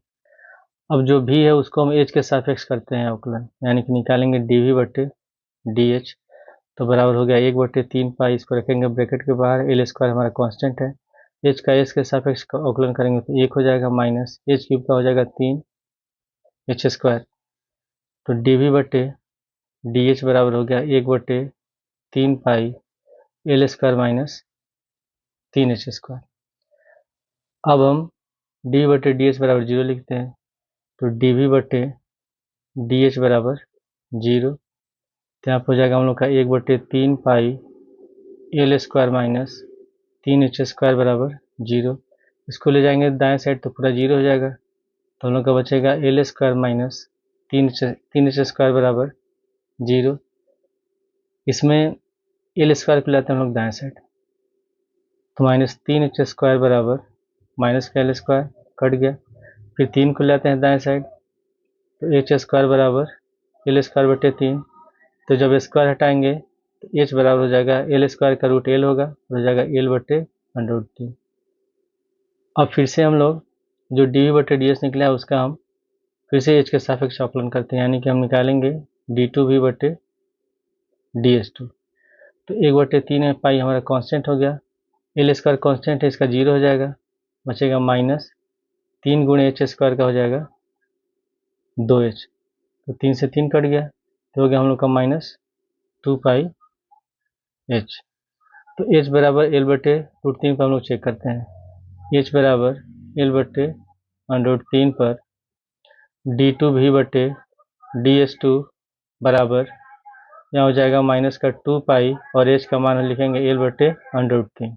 अब जो v है उसको हम h के सापेक्ष करते हैं अवकलन, यानी कि निकालेंगे dv बटे DH, तो बराबर हो गया 1/3 पाई, इसको रखेंगे ब्रैकेट के बाहर, एल स्क्वायर हमारा कांस्टेंट है, एच का एच के सापेक्ष का अवकलन करेंगे तो 1 हो जाएगा, माइनस एच क्यूब का हो जाएगा 3h², तो dV/dH बराबर हो गया 1/3 pi L square minus 3h²। अब हम dV/dH बराबर 0 लिखते हैं, तो dV/dH बराबर 0, तो यहाँ पर हो जाएगा हम लोग का 1/3 pi L square minus 3h² बराबर 0। इसको ले जाएंगे दाएं साइड तो पूरा 0 हो जाएगा, तो हम लोग का बचेगा एल स्क्वायर माइनस 3h² बराबर 0। इसमें एल स्क्वायर को लाते हैं हम लोग दाएं साइड, तो -3h² बराबर माइनस का एल स्क्वायर कट गया, फिर 3 को लाते हैं दाएं साइड, तो h² बराबर एल स्क्वायर बटे 3, तो जब स्क्वायर हटाएंगे तो h बराबर हो जाएगा एल स्क्वायर का रूट एल होगा, हो जाएगा l/√3। अब फिर से हम लोग जो dV/dS निकला है उसका हम फिर से h के सापेक्ष अवकलन करते हैं, यानी कि हम निकालेंगे d2V/dS2, तो 1/3 पाई हमारा कांस्टेंट हो गया, एल स्क्वायर कांस्टेंट है, इसका 0 हो जाएगा, बचेगा माइनस 3 गुणे h² का हो जाएगा 2h, तो 3 से 3 कट गया, तो हो गया हम लोग का -2 पाई h। तो h बराबर l/√3 पर हम लोग चेक करते हैं, h बराबर l/√3 पर d2V/dS2 बराबर यहाँ हो जाएगा माइनस का 2 पाई और h का मान लिखेंगे l/√3,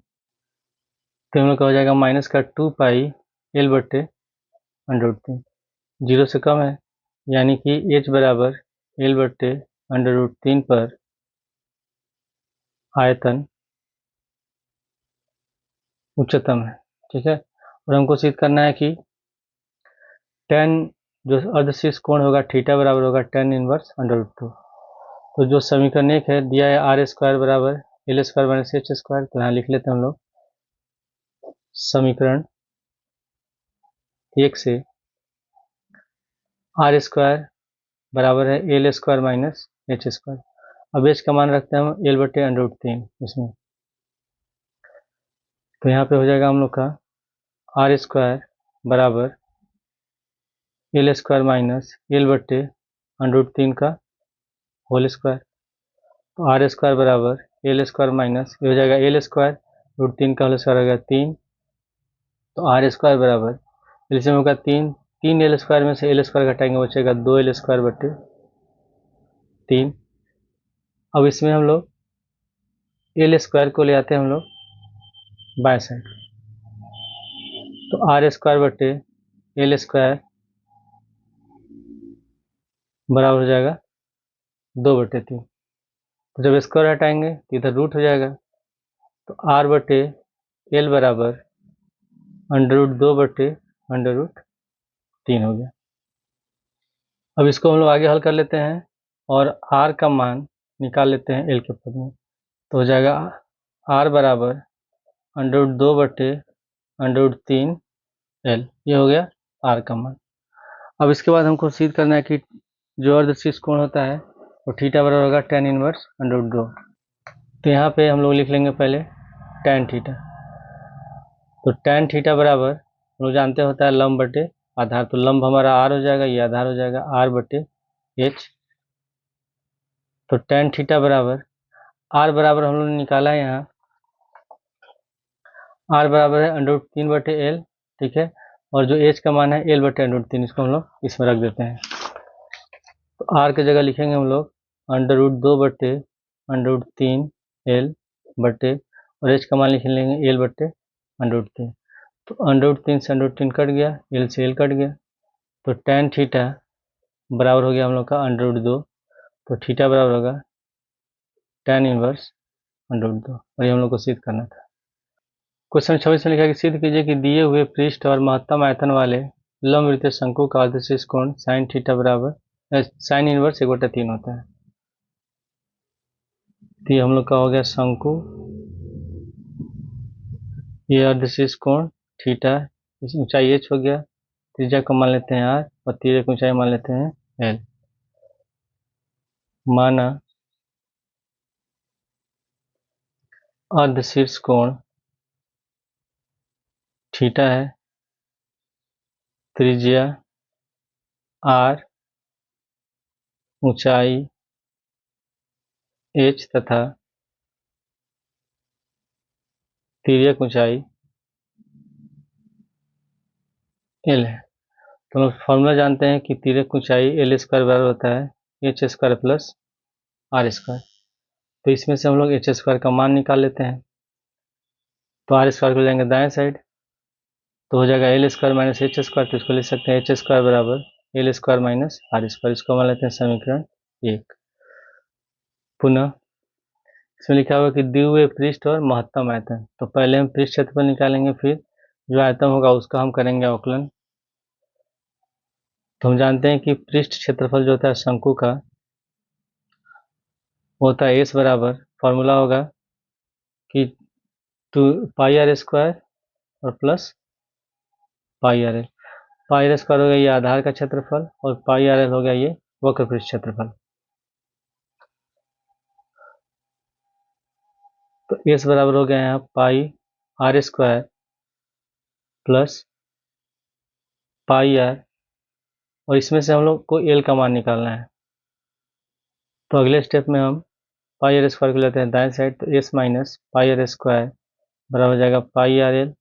तो हम लोग का हो जाएगा माइनस का 2 पाई l/√3, 0 से कम है, यानी कि h बराबर l/√3 पर आयतन उच्चतम है। ठीक है, और हमको सिद्ध करना है कि tan जो अर्धशीर्ष कोण होगा थीटा बराबर होगा tan इनवर्स √2। तो जो समीकरण 1 है दिया है r² बराबर एल स्क्वायर माइनस h², तो यहाँ लिख लेते हैं हम लोग समीकरण 1 से r² बराबर है एल स्क्वायर माइनस h²। अब h का मान रखते हैं हम l/√3 इसमें, तो यहाँ पे हो जाएगा हम लोग का r² बराबर एल स्क्वायर माइनस l/√3 का होल स्क्वायर, तो r² बराबर एल स्क्वायर माइनस ये हो जाएगा l²√3 का होल स्क्वायर हो गया 3, तो r² बराबर एलसीएम होगा 3 एल स्क्वायर में से एल स्क्वायर घटाएंगे बचेगा 2l²/3। अब इसमें हम लोग एल स्क्वायर को ले आते हैं हम लोग बाएं साइड, तो r²/एल² बराबर हो जाएगा 2/3, तो जब स्क्वायर हटाएंगे तो इधर रूट हो जाएगा, तो r/एल बराबर √2/√3 हो गया। अब इसको हम लोग आगे हल कर लेते हैं और r का मान निकाल लेते हैं l के पद में, तो हो जाएगा r बराबर √2/√3l, ये हो गया r का मान। अब इसके बाद हमको सिद्ध करना है कि जो अर्धशीर्ष कोण होता है वो थीटा बराबर होगा tan इनवर्स √2, तो यहाँ पे हम लोग लिख लेंगे पहले tan थीटा, तो tan थीटा बराबर हम लोग जानते होता है लंब बटे आधार, तो लंब हमारा r हो जाएगा, ये आधार हो जाएगा r/h, तो tan थीटा बराबर r बराबर हम लोग ने निकाला है यहाँ, r बराबर है √3/l, ठीक है, और जो h का मान है l/√3, इसको हम लोग इसमें रख देते हैं, तो r की जगह लिखेंगे हम लोग √2/√3l बटे और h का मान लिख लेंगे l/√3, तो √3 से √3 कट गया, l से l कट गया, तो tan थीटा बराबर हो गया हम लोग का √2, तो थीटा बराबर होगा tan इनवर्स √2, और ये हम लोग को सिद्ध करना था। क्वेश्चन 26 में लिखा है कि सिद्ध कीजिए कि दिए हुए पृष्ठ और महत्तम आयतन वाले लंबवृत्तीय शंकु का अर्धशीर्ष कोण sin थीटा बराबर sin इनवर्स 1/3 होता है। तो ये हम लोग का हो गया शंकु, ये अर्धशीर्ष कोण थीटा, इसकी ऊंचाई h हो गया, त्रिज्या को मान लेते हैं r और तीरे की ऊंचाई मान लेते हैं l। माना अर्धशीर्ष कोण थीटा है, त्रिज्या r, ऊंचाई h तथा तिर्यक ऊंचाई l है। तो हम लोग फॉर्मूला जानते हैं कि तिर्यक ऊंचाई l स्क्वायर बराबर होता है h square plus r square. तो इसमें से हम लोग h स्क्वायर का मान निकाल लेते हैं। तो r स्क्वायर को ले जाएंगे दाएं साइड, तो हो जाएगा l square minus h square. तो इसको लिख सकते हैं h स्क्वायर बराबर l square minus r square. इसको मान लेते हैं समीकरण 1। पुनः इसमें लिखा हुआ कि द्वितीय पृष्ठ और महत्तम आयतन। तो पहले हम पृष्ठ क्षेत्रफल निकालेंगे, फिर जो आयतन होगा उसका हम करेंगे अवकलन। तो हम जानते हैं कि पृष्ठ क्षेत्रफल जो होता है शंकु का होता है एस बराबर, फॉर्मूला होगा कि 2 पाई आर स्क्वायर और plus pi r l. Pi are square हो गया ये आधार का क्षेत्रफल और पाई आर एल हो गया ये वक्र पृष्ठ क्षेत्रफल। तो एस बराबर हो गया यहाँ pi are square plus pi R, और इसमें से हम लोग को एल का मान निकालना है। तो अगले स्टेप में हम पाई आर स्क्वायर को लेते हैं दाएं साइड, तो s minus pi are square बराबर हो जाएगा pi r l.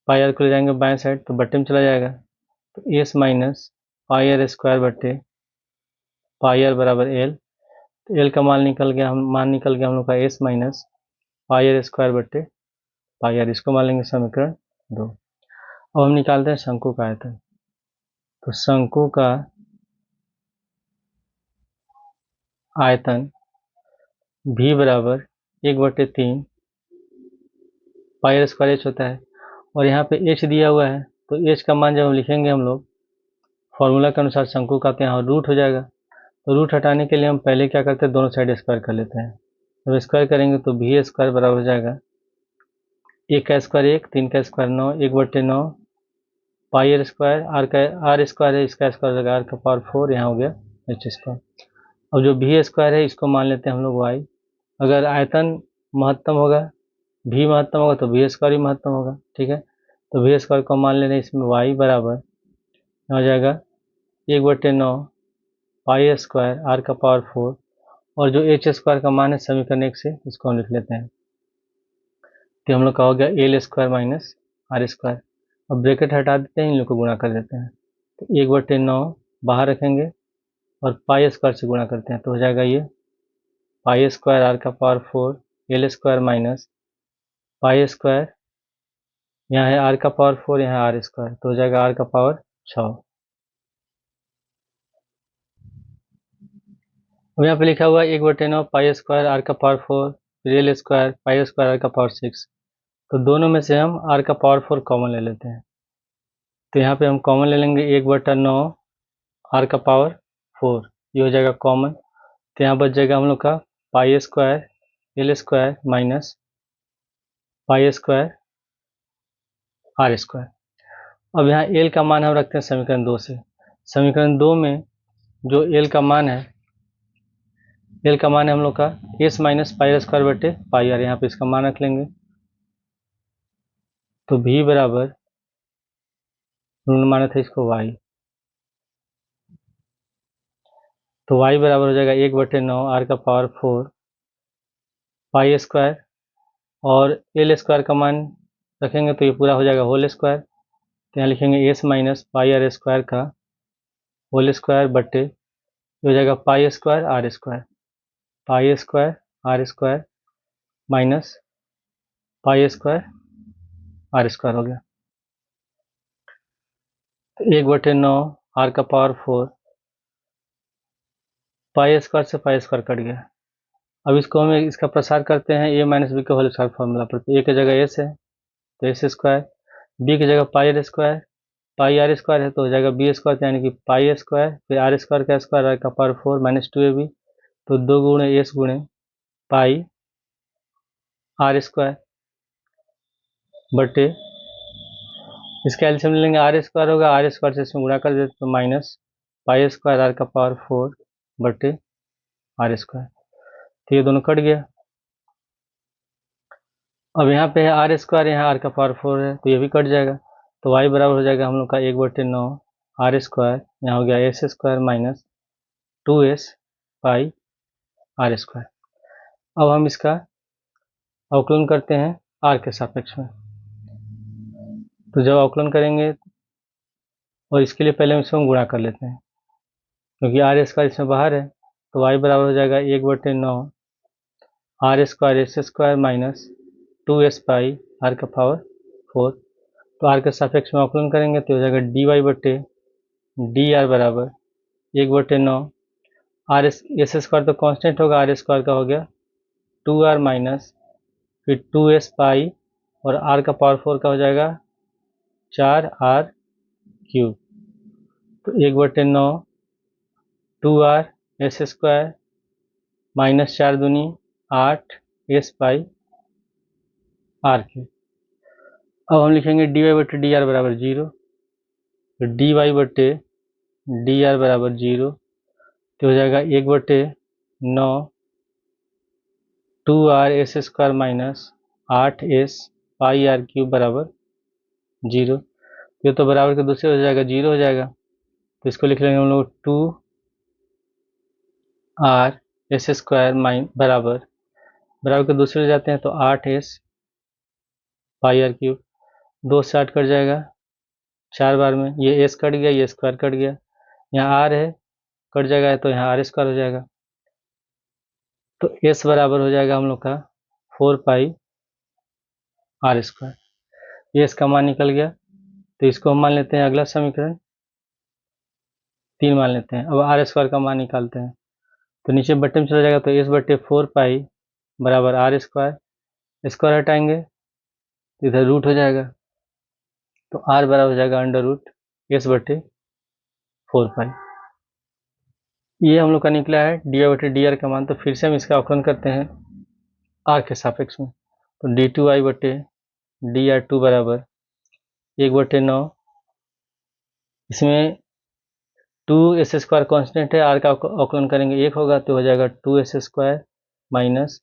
Pi r को ले जाएंगे बाएं साइड तो बट्टे में चला जाएगा, तो s minus pi are square बट्टे पाई आर बराबर एल। तो एल का मान निकल गया, हम लोग का s minus pi are square बट्टे पाई आर। इसको मान लेंगे समीकरण 2। अब हम निकालते हैं शंकु का आयतन। तो शंकु का आयतन भी बराबर 1/3 पाई आर स्क्वायर एच होता है, और यहाँ पे एच दिया हुआ है। तो एच का मान जब हम लिखेंगे हम लोग फॉर्मूला के अनुसार शंकु का, तो यहाँ रूट हो जाएगा। तो रूट हटाने के लिए हम पहले क्या करते हैं, दोनों साइड स्क्वायर कर लेते हैं। जब स्क्वायर करेंगे तो भी स्क्वायर बराबर हो जाएगा 1 का स्क्वायर 1, 3 का square 9, 1/9 pi are square. Are square है, इसका स्क्वायर हो जाएगा आर का पावर 4, यहाँ हो गया एच स्क्वायर। अब जो भी स्क्वायर है इसको मान लेते हैं हम लोग वाई। अगर आयतन महत्तम होगा, भी महत्तम होगा, तो भी स्क्वायर भी महत्तम होगा, ठीक है। तो भी स्क्वायर को मान लेना, इसमें वाई बराबर हो जाएगा 1/9 पाई स्क्वायर आर का पावर 4, और जो एच स्क्वायर का मान है समीकरण 1 से इसको हम लिख लेते हैं। तो हम लोग का हो गया l square minus r square. अब ब्रैकेट हटा देते हैं, इन लोग को गुणा कर देते हैं। तो 1/9 बाहर रखेंगे और पाई स्क्वायर से गुणा करते हैं, तो हो जाएगा ये पाई स्क्वायर आर का power 4 L square minus pi square, यहाँ है आर का पावर 4, यहाँ आर स्क्वायर, तो हो जाएगा आर का पावर 6। अब यहाँ पे लिखा हुआ है 1/9 पाई स्क्वायर आर का power 4 real square pi square are का पावर 6। तो दोनों में से हम आर का पावर 4 कॉमन ले लेते हैं। तो यहाँ पे हम कॉमन ले लेंगे 1/9 आर का पावर 4, ये हो जाएगा कॉमन। तो यहाँ बच जाएगा हम लोग का pi square l square minus pi square are square. अब यहाँ एल का मान हम रखते हैं समीकरण 2 से। समीकरण 2 में जो एल का मान है, एल का मान है हम लोग का एस माइनस पाई स्क्वायर बटे पाई आर, यहाँ पे इसका मान रख लेंगे। तो भी बराबर उन्होंने माना था इसको वाई, तो वाई बराबर हो जाएगा 1/9 आर का पावर 4 पाई स्क्वायर, और एल स्क्वायर का मान रखेंगे तो ये पूरा हो जाएगा होल स्क्वायर। तो यहाँ लिखेंगे s minus pi are square का होल स्क्वायर बट्टे हो जाएगा pi square are square, pi square are square minus pi square are square हो गया। तो 1/9 आर का पावर 4 पाई स्क्वायर से पाई स्क्वायर कट गया। अब इसको हम इसका प्रसार करते हैं ए माइनस बी के होल स्क्वायर फॉर्मूला पर। तो ए की जगह एस है तो एस स्क्वायर, बी की जगह पाई आर स्क्वायर है तो हो जाएगा बी स्क्वायर, यानी कि पाई स्क्वायर फिर आर स्क्वायर का स्क्वायर आर का पावर 4 माइनस 2ab। तो 2 गुणे एस गुणे पाई आर स्क्वायर बटे इसका एलसीएम ले लेंगे, आर स्क्वायर होगा, आर स्क्वायर से इसमें गुणा कर देते तो माइनस पाई स्क्वायर आर का पावर 4 बटे आर स्क्वायर। तो ये दोनों कट गया। अब यहाँ पे है आर स्क्वायर, यहाँ आर का पावर 4 है तो ये भी कट जाएगा, तो वाई बराबर हो जाएगा हम लोग का 1/9 आर स्क्वायर, यहाँ हो गया s square minus 2s pi are square. अब हम इसका अवकलन करते हैं आर के सापेक्ष में। तो जब अवकलन करेंगे, और इसके लिए पहले हम इसको गुणा कर लेते हैं क्योंकि आर स्क्वायर इसमें बाहर है, तो वाई बराबर हो जाएगा 1/9 r square s square minus 2s pi r का पावर 4। तो आर के सापेक्ष में अवकलन करेंगे तो हो जाएगा dy/dr बराबर 1/9 आर एस स्क्वायर तो कांस्टेंट होगा, आर स्क्वायर का हो गया 2r माइनस फिर 2s पाई और आर का पावर 4 का हो जाएगा 4r³ तो 1/9 2r एस स्क्वायर माइनस 4 दूनी 8 s पाई r³। अब हम लिखेंगे dy/dr बराबर 0, तो dy/dr बराबर 0 तो हो जाएगा 1/9 2r S square minus 8s पाई r³ बराबर 0। ये तो बराबर के दूसरे हो जाएगा 0 हो जाएगा, तो इसको लिख लेंगे हम लोग 2r एस स्क्वायर बराबर के दूसरे हो जाते हैं तो 8s पाई r³, 2 से 8 कट जाएगा 4 बार में, ये s कट गया, ये स्क्वायर कट गया, यहाँ r है कट जाएगा तो यहाँ r स्क्वायर हो जाएगा, तो s बराबर हो जाएगा हम लोग का 4 पाई आर स्क्वायर। ये इसका मान निकल गया, तो इसको हम मान लेते हैं अगला समीकरण 3 मान लेते हैं। अब आर स्क्वायर का मान निकालते हैं, तो नीचे बट्टे में चला जाएगा तो s/4 पाई बराबर आर स्क्वायर, स्क्वायर हटाएंगे तो इधर रूट हो जाएगा, तो r बराबर हो जाएगा √s/4 पाई। ये हम लोग का निकला है dy/dr का मान। तो फिर से हम इसका अवकलन करते हैं r के सापेक्ष में, तो d2i/dr2 बराबर 1/9, इसमें 2s स्क्वायर कॉन्स्टेंट है, r का अवकलन करेंगे 1 होगा तो हो जाएगा 2s स्क्वायर माइनस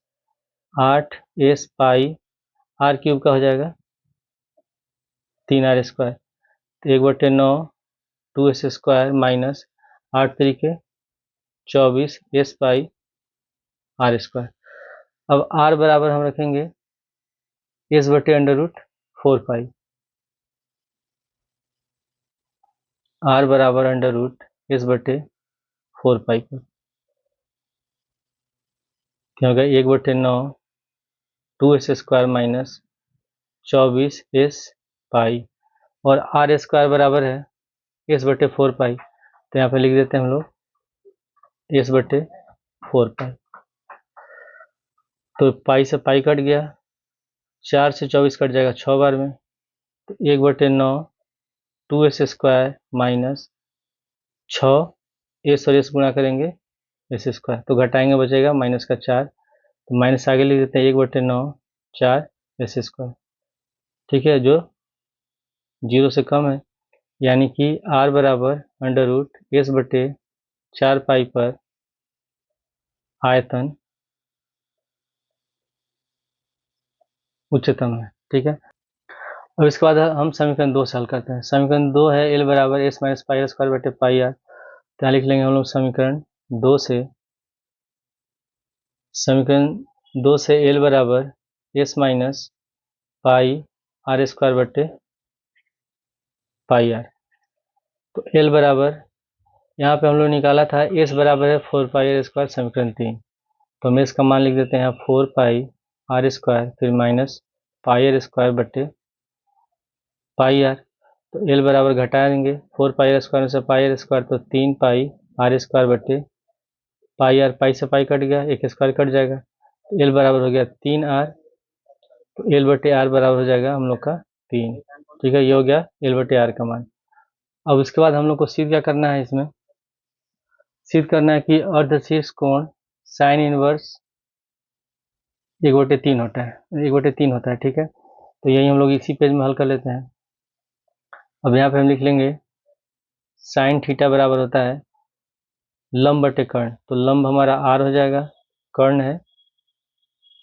8s पाई r³ का हो जाएगा 3r स्क्वायर, तो 1/9 2s स्क्वायर माइनस 8 तरीके 24 s पाई आर स्क्वायर। अब r बराबर हम रखेंगे s/√4 पाई, r बराबर s/4 पाई पर क्या होगा 1/9 2s स्क्वायर माइनस 24 s पाई और आर स्क्वायर बराबर है s/4 पाई, तो यहाँ पे लिख देते हैं हम लोग s/4 पाई। तो पाई से पाई कट गया, 4 से 24 कट जाएगा 6 बार में, तो 1/9 2s स्क्वायर माइनस 6 s और s गुणा करेंगे s स्क्वायर, तो घटाएंगे बचेगा माइनस का 4, तो माइनस आगे लिख देते हैं 1/9 4 s स्क्वायर, ठीक है, जो 0 से कम है, यानी कि r बराबर √s/4 पाई पर आयतन उच्चतम है। ठीक है, अब इसके बाद हम समीकरण 2 से हल करते हैं। समीकरण 2 है l बराबर s माइनस पाई r स्क्वायर बटे पाई r, तो यहाँ लिख लेंगे हम लोग समीकरण 2 से l बराबर s minus pi are square बटे पाई r। तो l बराबर यहाँ पे हम लोग निकाला था s बराबर है 4 पाई आर स्क्वायर, समीकरण 3, तो हम इसका मान लिख देते हैं यहाँ 4 पाई आर स्क्वायर फिर माइनस पाई आर स्क्वायर बटे पाई आर, तो l बराबर घटा देंगे 4 पाई आर स्क्वायर में से पाई आर स्क्वायर, तो 3 पाई आर स्क्वायर बटे पाई आर, पाई से पाई कट गया, एक स्क्वायर कट जाएगा, तो l बराबर हो गया 3r, तो l/r बराबर हो जाएगा हम लोग का 3। ठीक है, ये हो गया l/r का मान। अब उसके बाद हम लोग को सिद्ध क्या करना है, इसमें सिद्ध करना है कि अर्धशीर्ष कोण साइन इनवर्स 1/3 होता है, 1/3 होता है। ठीक है, तो यही हम लोग इसी पेज में हल कर लेते हैं। अब यहाँ पे हम लिख लेंगे साइन थीटा बराबर होता है लंब बटे कर्ण, तो लंब हमारा r हो जाएगा, कर्ण है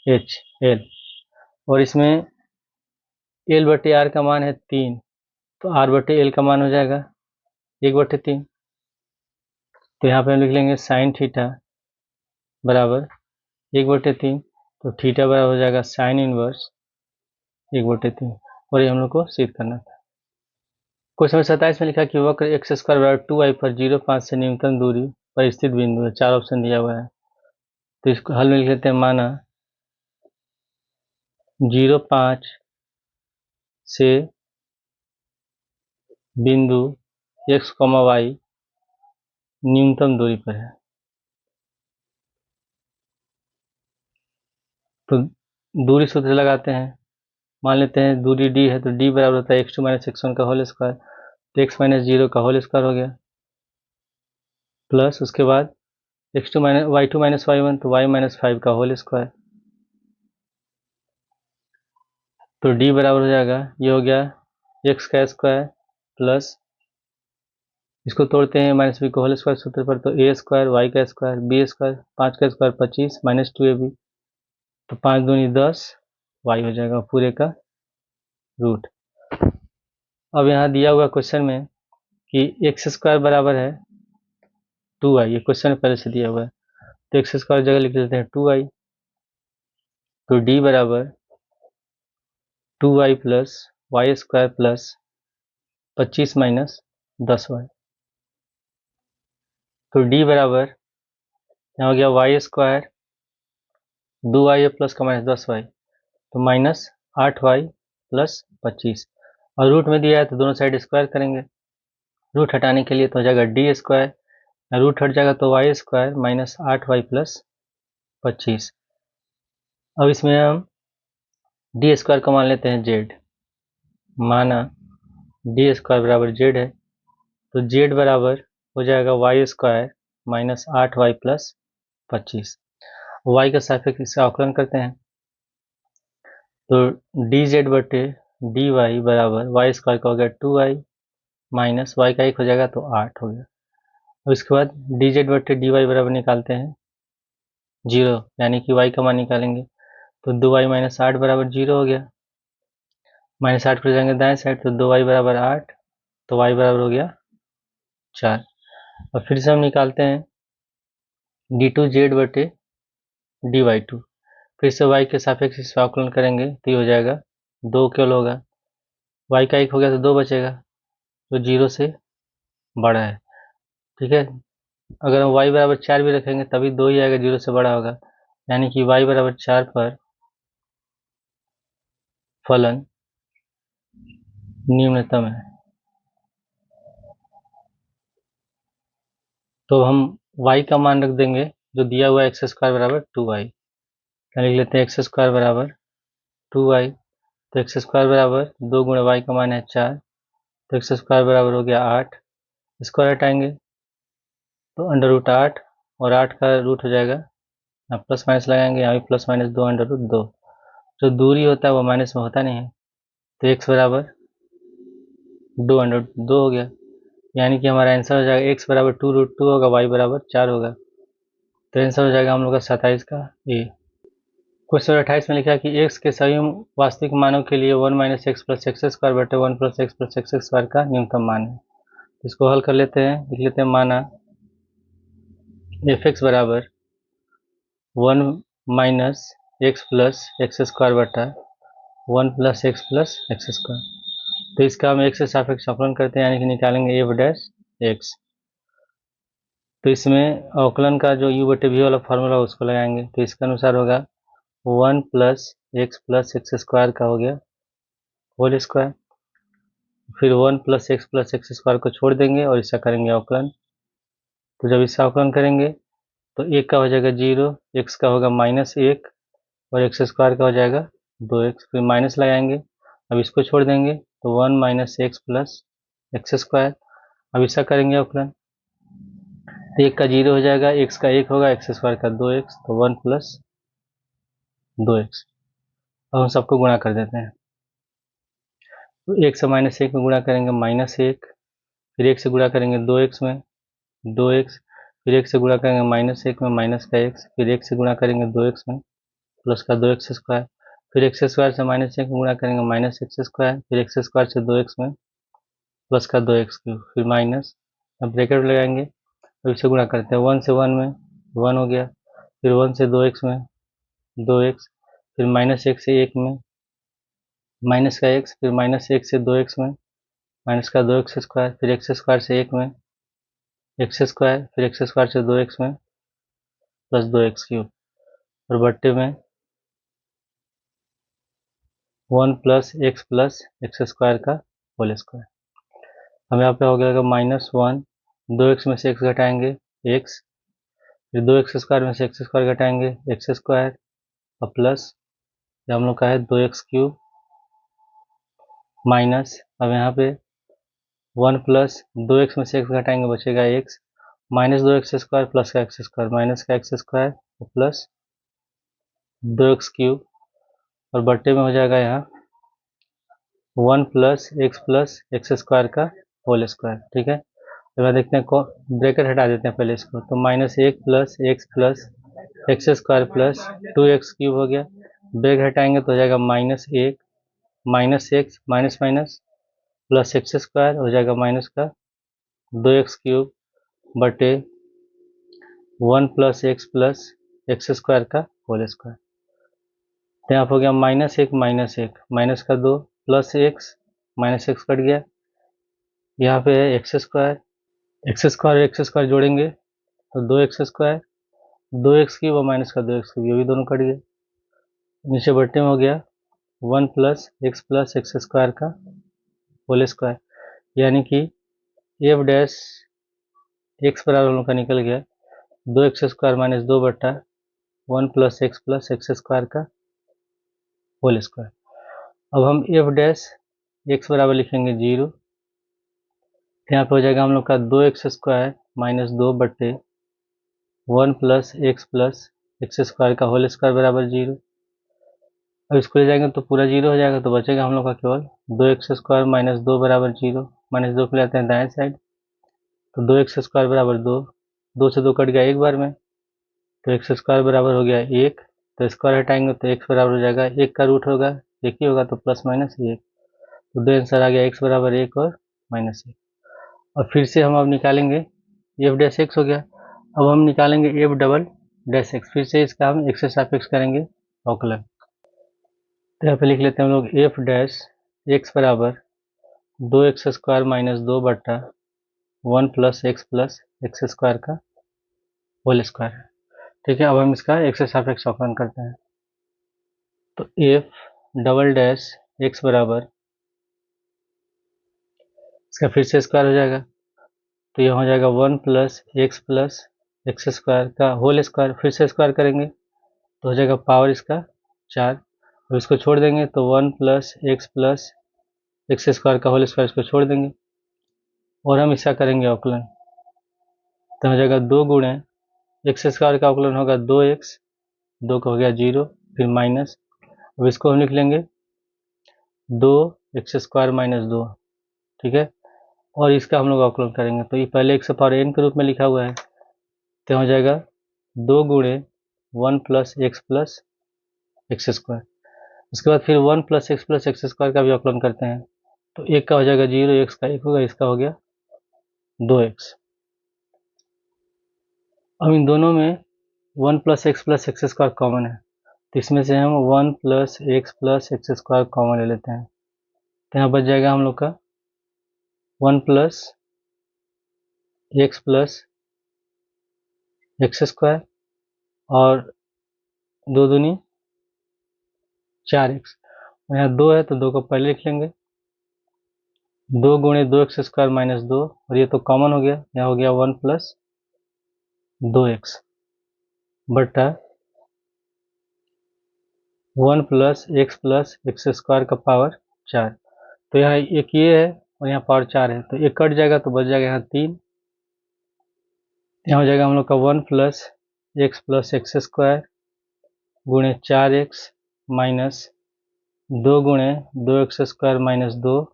h l, और इसमें एल बटे आर का मान है 3, तो आर बटे एल का मान हो जाएगा 1/3। तो यहाँ पे हम लिख लेंगे साइन थीटा बराबर 1/3, तो थीटा बराबर हो जाएगा साइन इनवर्स 1/3। और ये हम लोग को सिद्ध करना था। क्वेश्चन नंबर 27 में लिखा कि वक्र एक्स स्क्वायर बराबर 2y पर 0,5 से न्यूनतम दूरी पर स्थित बिंदु है। 4 ऑप्शन दिया हुआ है, तो इसको हल में लिख लेते हैं। माना 0,5 से बिंदु x, y न्यूनतम दूरी पर है, तो दूरी सूत्र लगाते हैं। मान लेते हैं दूरी d है, तो d बराबर होता है x2 - x1 का होल स्क्वायर, तो x - 0 का होल स्क्वायर हो गया, प्लस उसके बाद y2 - y1, तो y - 5 का होल स्क्वायर, तो d बराबर हो जाएगा, ये हो गया x का स्क्वायर प्लस, इसको तोड़ते हैं -b को होल स्क्वायर सूत्र पर, तो a स्क्वायर, y का स्क्वायर, b स्क्वायर, 5 का स्क्वायर 25 -2ab, तो 5 दूनी 10, y हो जाएगा पूरे का रूट। अब यहाँ दिया हुआ क्वेश्चन में कि एक्स स्क्वायर बराबर है 2y, ये क्वेश्चन पहले से दिया हुआ है, तो एक्स स्क्वायर जगह लिख लेते हैं 2y, तो d बराबर 2y plus y square plus 25 minus 10y, तो d बराबर यहाँ हो गया वाई स्क्वायर 2y प्लस का -10y, तो -8y प्लस 25, और रूट में दिया है तो दोनों साइड स्क्वायर करेंगे। रूट हटाने के लिए तो हो जाएगा डी स्क्वायर, रूट हट जाएगा तो वाई स्क्वायर -8y प्लस 25। अब इसमें हम डी स्क्वायर को मान लेते हैं जेड। माना डी स्क्वायर बराबर जेड है, तो जेड बराबर हो जाएगा Y square -8y plus 25। Y का सापेक्ष इससे आकलन करते हैं, तो डी जेड बटे डी वाई बराबर वाई स्क्वायर का हो गया 2y माइनस वाई का 1 हो जाएगा, तो 8 हो गया। और इसके बाद डी जेड बटे डी वाई बराबर निकालते हैं 0, यानी कि y का मान निकालेंगे, तो 2y - 8 बराबर 0 हो गया। -8 पर जाएंगे दाएं साइड, तो 2y बराबर 8, तो y बराबर हो गया 4। और फिर से हम निकालते हैं d2z बटे dy2, फिर से y के सापेक्ष इसका आकलन करेंगे, तो ये हो जाएगा 2 केवल होगा, y का 1 हो गया तो 2 बचेगा, जो 0 से बड़ा है। ठीक है, अगर हम y बराबर 4 भी रखेंगे तभी 2 ही आएगा, 0 से बड़ा होगा, यानी कि y बराबर 4 पर फलन न्यूनतम है। तो हम y का मान रख देंगे जो दिया हुआ है एक्स स्क्वायर बराबर 2y, लिख लेते हैं एक्स स्क्वायर बराबर 2y, तो एक्स स्क्वायर बराबर 2 गुणा y का मान है 4, तो एक्स स्क्वायर बराबर हो गया 8, स्क्वायर हटाएंगे तो √8, और 8 का रूट हो जाएगा, यहाँ प्लस माइनस लगाएंगे, यहाँ भी प्लस माइनस 2 √2, जो दूरी होता है वो माइनस में होता नहीं है, तो x बराबर 2 हो गया, यानी कि हमारा आंसर हो जाएगा x बराबर 2√2 होगा, y बराबर 4 होगा, तो आंसर हो जाएगा हम लोग का 27 का ए। क्वेश्चन 28 में लिखा है कि x के सभी वास्तविक मानों के लिए 1 - x प्लस एक्स स्क्वायर बटे 1 plus x plus x square का न्यूनतम मान है। इसको हल कर लेते हैं, लिख लेते हैं। माना एफ एक्स बराबर 1 - x प्लस एक्स स्क्वायर बटा 1 प्लस एक्स स्क्वायर, तो इसका हम x से सापेक्ष अवकलन करते हैं, यानी कि निकालेंगे एफ डैश एक्स, तो इसमें अवकलन का जो u बटे v वाला फार्मूला उसको लगाएंगे, तो इसके अनुसार होगा 1 प्लस एक्स स्क्वायर का हो गया होल स्क्वायर, फिर 1 प्लस एक्स स्क्वायर को छोड़ देंगे और इसका करेंगे अवकलन, तो जब इसका अवकलन करेंगे तो एक का हो जाएगा 0, एक्स का होगा -1 और एक्स स्क्वायर का हो जाएगा 2x, फिर माइनस लगाएंगे, अब इसको छोड़ देंगे तो 1 - x प्लस एक्स स्क्वायर, अब इसका करेंगे अवकलन, तो एक का 0 हो जाएगा, एक्स का 1 होगा, एक्स स्क्वायर का 2x, तो 1 प्लस 2x। अब हम सबको गुणा कर देते हैं, तो 1 से -1 में गुणा करेंगे -1, फिर 1 से गुणा करेंगे 2x में 2x, फिर 1 से गुणा करेंगे -1 में माइनस का x, फिर 1 से गुणा करेंगे 2x में प्लस का 2x स्क्वायर, फिर एक्स स्क्वायर से माइनस एक गुणा करेंगे माइनस एक्स स्क्वायर, फिर एक्स स्क्वायर से 2x में प्लस का 2x3, फिर माइनस, अब ब्रैकेट लगाएंगे फिर से गुणा करते हैं, 1 से 1 में 1 हो गया, फिर 1 से 2x में 2x, फिर माइनस 1 से 1 में माइनस का x, फिर माइनस 1 से 2x में माइनस का 2x स्क्वायर, फिर एक्स स्क्वायर से 1 में एक्स स्क्वायर, फिर एक्स स्क्वायर से 2x में प्लस 2x3, और बट्टे में 1 प्लस एक्स स्क्वायर का होल स्क्वायर। अब यहाँ पे हो गया -1, 2x में से x घटाएंगे x, फिर 2x स्क्वायर में से एक्स स्क्वायर घटाएंगे एक्स स्क्वायर, और प्लस हम लोग का है 2x3 माइनस, अब यहाँ पे 1 प्लस 2x में से x घटाएंगे बचेगा x, minus 2x square plus का एक्स स्क्वायर, माइनस का एक्स स्क्वायर प्लस 2x3, और बट्टे में हो जाएगा यहाँ 1 प्लस एक्स स्क्वायर का होल स्क्वायर। ठीक है, तो मैं देखते हैं ब्रैकेट हटा देते हैं पहले इसको, तो -1 plus x square plus 2x3 हो गया, ब्रैकेट हटाएंगे तो हो जाएगा -1 minus x minus minus plus x square हो जाएगा माइनस का 2x3 बटे 1 प्लस एक्स स्क्वायर का होल स्क्वायर। तो यहाँ हो गया -1 माइनस का 2 plus x minus x cut गया, यहाँ पे है एक्स स्क्वायर जोड़ेंगे तो 2x स्क्वायर 2x3 व माइनस का 2x3 ये भी दोनों कट गए, नीचे बट्टे में हो गया 1 प्लस एक्स स्क्वायर का होल स्क्वायर, यानी कि एफ डैश एक्स बराबर हम लोग का निकल गया 2x स्क्वायर माइनस 2 बट्टा 1 प्लस एक्स स्क्वायर का होल स्क्वायर। अब हम एफ डैश एक्स बराबर लिखेंगे 0, यहाँ पे हो जाएगा हम लोग का 2x स्क्वायर माइनस 2 बट्टे 1 प्लस एक्स स्क्वायर का होल स्क्वायर बराबर 0। अब इसको ले जाएंगे तो पूरा 0 हो जाएगा, तो बचेगा हम लोग का केवल 2x स्क्वायर माइनस 2 बराबर 0, माइनस 2 को ले आते हैं दाएं साइड, तो 2x स्क्वायर बराबर 2, 2 से 2 कट गया एक बार में, तो एक्स स्क्वायर बराबर हो गया 1, तो स्क्वायर हटाएंगे तो x बराबर हो जाएगा 1 का रूट होगा 1 ही होगा, तो प्लस माइनस 1, तो दो आंसर आ गया x बराबर 1 और -1। और फिर से हम अब निकालेंगे एफ डैश एक्स हो गया, अब हम निकालेंगे एफ डबल डैश एक्स, फिर से इसका हम एक्स से सापेक्ष करेंगे अवकलन। तो यहाँ पे लिख लेते हैं हम लोग एफ डैश एक्स बराबर 2x स्क्वायर माइनस 2 बट्टा 1 प्लस एक्स स्क्वायर का होल स्क्वायर। ठीक है, अब हम इसका एक्स से सापेक्ष अवकलन करते हैं, तो एफ डबल डैश एक्स बराबर, इसका फिर से स्क्वायर हो जाएगा, तो यह हो जाएगा 1 प्लस एक्स स्क्वायर का होल स्क्वायर, फिर से स्क्वायर करेंगे तो हो जाएगा पावर इसका 4, अब इसको छोड़ देंगे तो 1 प्लस एक्स स्क्वायर का होल स्क्वायर इसको छोड़ देंगे, और हम इसका करेंगे अवकलन, तो हो जाएगा 2 गुणे एक्स स्क्वायर का अवकलन होगा 2x, 2 का हो गया 0, फिर माइनस, अब इसको हम लिख लेंगे 2x स्क्वायर माइनस 2। ठीक है, और इसका हम लोग अवकलन करेंगे, तो ये पहले x पावर n के रूप में लिखा हुआ है, तो हो जाएगा 2 गुणे 1 प्लस एक्स स्क्वायर, उसके बाद फिर 1 प्लस एक्स स्क्वायर का भी अवकलन करते हैं, तो एक का हो जाएगा 0, एक्स का 1 होगा, इसका हो गया 2x। अब इन दोनों में 1 प्लस एक्स स्क्वायर कॉमन है, तो इसमें से हम 1 प्लस एक्स स्क्वायर कॉमन ले लेते हैं, तो यहाँ बच जाएगा हम लोग का 1 प्लस एक्स स्क्वायर और 2 दूनी 4x, यहाँ 2 है तो 2 को पहले लिख लेंगे, 2 गुणे 2x स्क्वायर माइनस 2, और ये तो कॉमन हो गया, यहाँ हो गया 1 प्लस 2x बटा 1 प्लस एक्स स्क्वायर का पावर 4, तो यहाँ एक ये है और यहाँ पावर 4 है, तो एक कट जाएगा तो बच जाएगा यहाँ 3, यहाँ हो जाएगा हम लोग का 1 प्लस एक्स स्क्वायर गुणे 4x माइनस 2 गुणे 2x स्क्वायर माइनस 2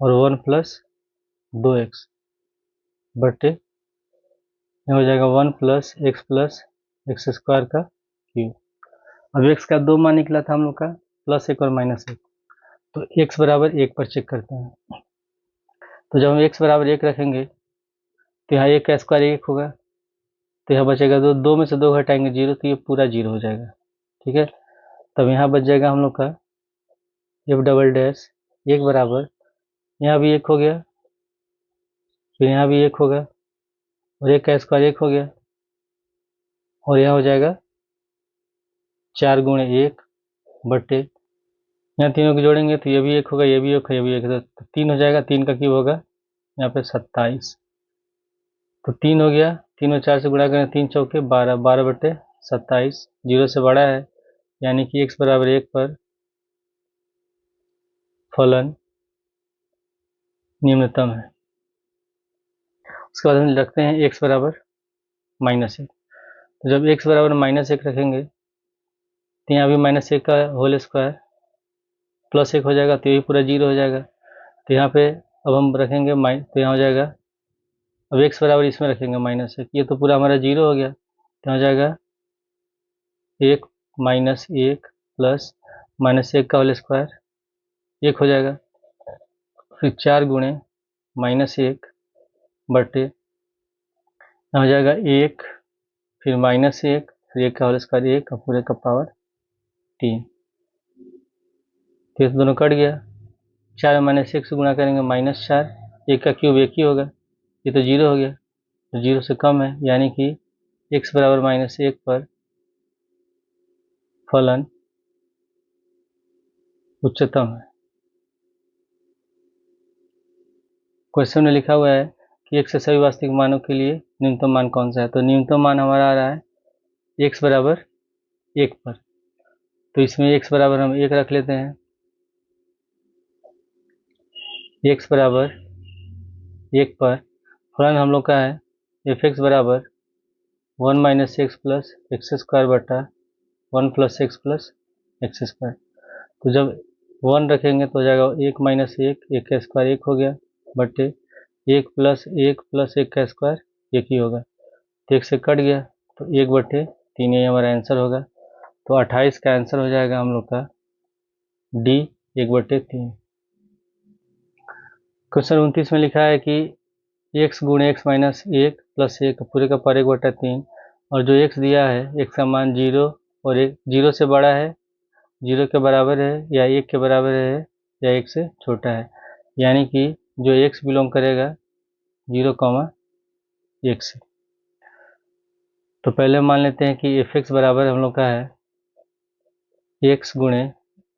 और 1 प्लस 2x बटे ये हो जाएगा 1 प्लस एक्स स्क्वायर का क्यूब। अब x का 2 मान निकला था हम लोग का, +1 और -1, तो x बराबर 1 पर चेक करते हैं। तो जब हम x बराबर 1 रखेंगे तो यहाँ 1 का स्क्वायर 1 होगा, तो यहाँ बचेगा 2, 2 में से 2 घटाएंगे 0, तो ये पूरा 0 हो जाएगा। ठीक है, तब यहाँ बच जाएगा हम लोग का f डबल डैश 1 बराबर, यहाँ भी 1 हो गया, फिर यहाँ भी 1 होगा, और 1 का स्क्वायर 1 हो गया, और यहाँ हो जाएगा 4 गुणे 1 बट्टे, यहाँ तीनों को जोड़ेंगे तो ये भी 1 होगा, ये भी 1 होगा, ये भी 1 होगा, तो 3 हो जाएगा। 3 का क्यूब होगा यहाँ पे 27, तो 3 हो गया, 3 और 4 से गुणा करें, 3 चौके 12, 12 बट्टे 27, 0 से बड़ा है, यानी कि x बराबर 1 पर फलन निम्नतम है। उसके बाद हम रखते हैं x बराबर -1, तो जब x बराबर -1 रखेंगे तो यहाँ भी -1 का होल स्क्वायर +1 हो जाएगा, तो ये पूरा 0 हो जाएगा। तो यहाँ पे अब हम रखेंगे तो यहाँ हो जाएगा, अब x बराबर इसमें रखेंगे -1, ये तो पूरा हमारा 0 हो गया, तो हो जाएगा 1 -1 प्लस -1 का होल स्क्वायर 1 हो जाएगा, फिर 4 गुणे -1 बटे यहाँ हो जाएगा 1, फिर -1, फिर 1 का होल स्क्वायर 1 और पूरे का पावर 3, तो ये दोनों कट गया, 4 में -1 से गुणा करेंगे -4, 1 का क्यूब 1 ही होगा, ये तो 0 हो गया, तो 0 से कम है, यानी कि x बराबर -1 पर फलन उच्चतम है। क्वेश्चन में लिखा हुआ है कि x से सभी वास्तविक मानों के लिए न्यूनतम मान कौन सा है, तो न्यूनतम मान हमारा आ रहा है x बराबर 1 पर, तो इसमें x बराबर हम 1 रख लेते हैं, x बराबर 1 पर फलन हम लोग का है f(x) बराबर 1 - x प्लस एक्स स्क्वायर बटा 1 + x प्लस एक्स स्क्वायर, तो जब 1 रखेंगे तो हो जाएगा 1 - 1, 1 का स्क्वायर 1 हो गया, बटे 1 + 1 + 1 का स्क्वायर 1 ही होगा, तो 1 से कट गया, तो 1/3 यही हमारा आंसर होगा, तो 28 का आंसर हो जाएगा हम लोग का डी 1/3। क्वेश्चन 29 में लिखा है कि x गुणे x - 1 प्लस 1 पूरे का पावर 1/3, और जो x दिया है x का मान 0 और 1 0 से बड़ा है, 0 के बराबर है, या 1 के बराबर है, या 1 से छोटा है, यानी कि जो x बिलोंग करेगा 0, 1 से। तो पहले मान लेते हैं कि f(x) बराबर हम लोग का है x गुणे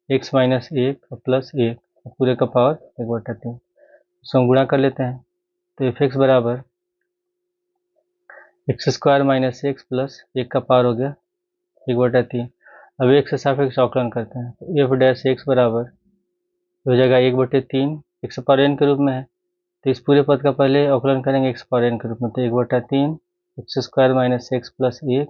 x - 1 प्लस 1 पूरे का पावर 1/3, उसको हम गुणा कर लेते हैं, तो f(x) बराबर x² - x प्लस 1 का पावर हो गया 1/3। अब 1 से सापेक्ष अवकलन करते हैं, तो f' बराबर हो जाएगा 1/3, x पावर n के रूप में है, तो इस पूरे पद का पहले अवकलन करेंगे x पावर n के रूप में, तो 1/3 x² - x प्लस 1,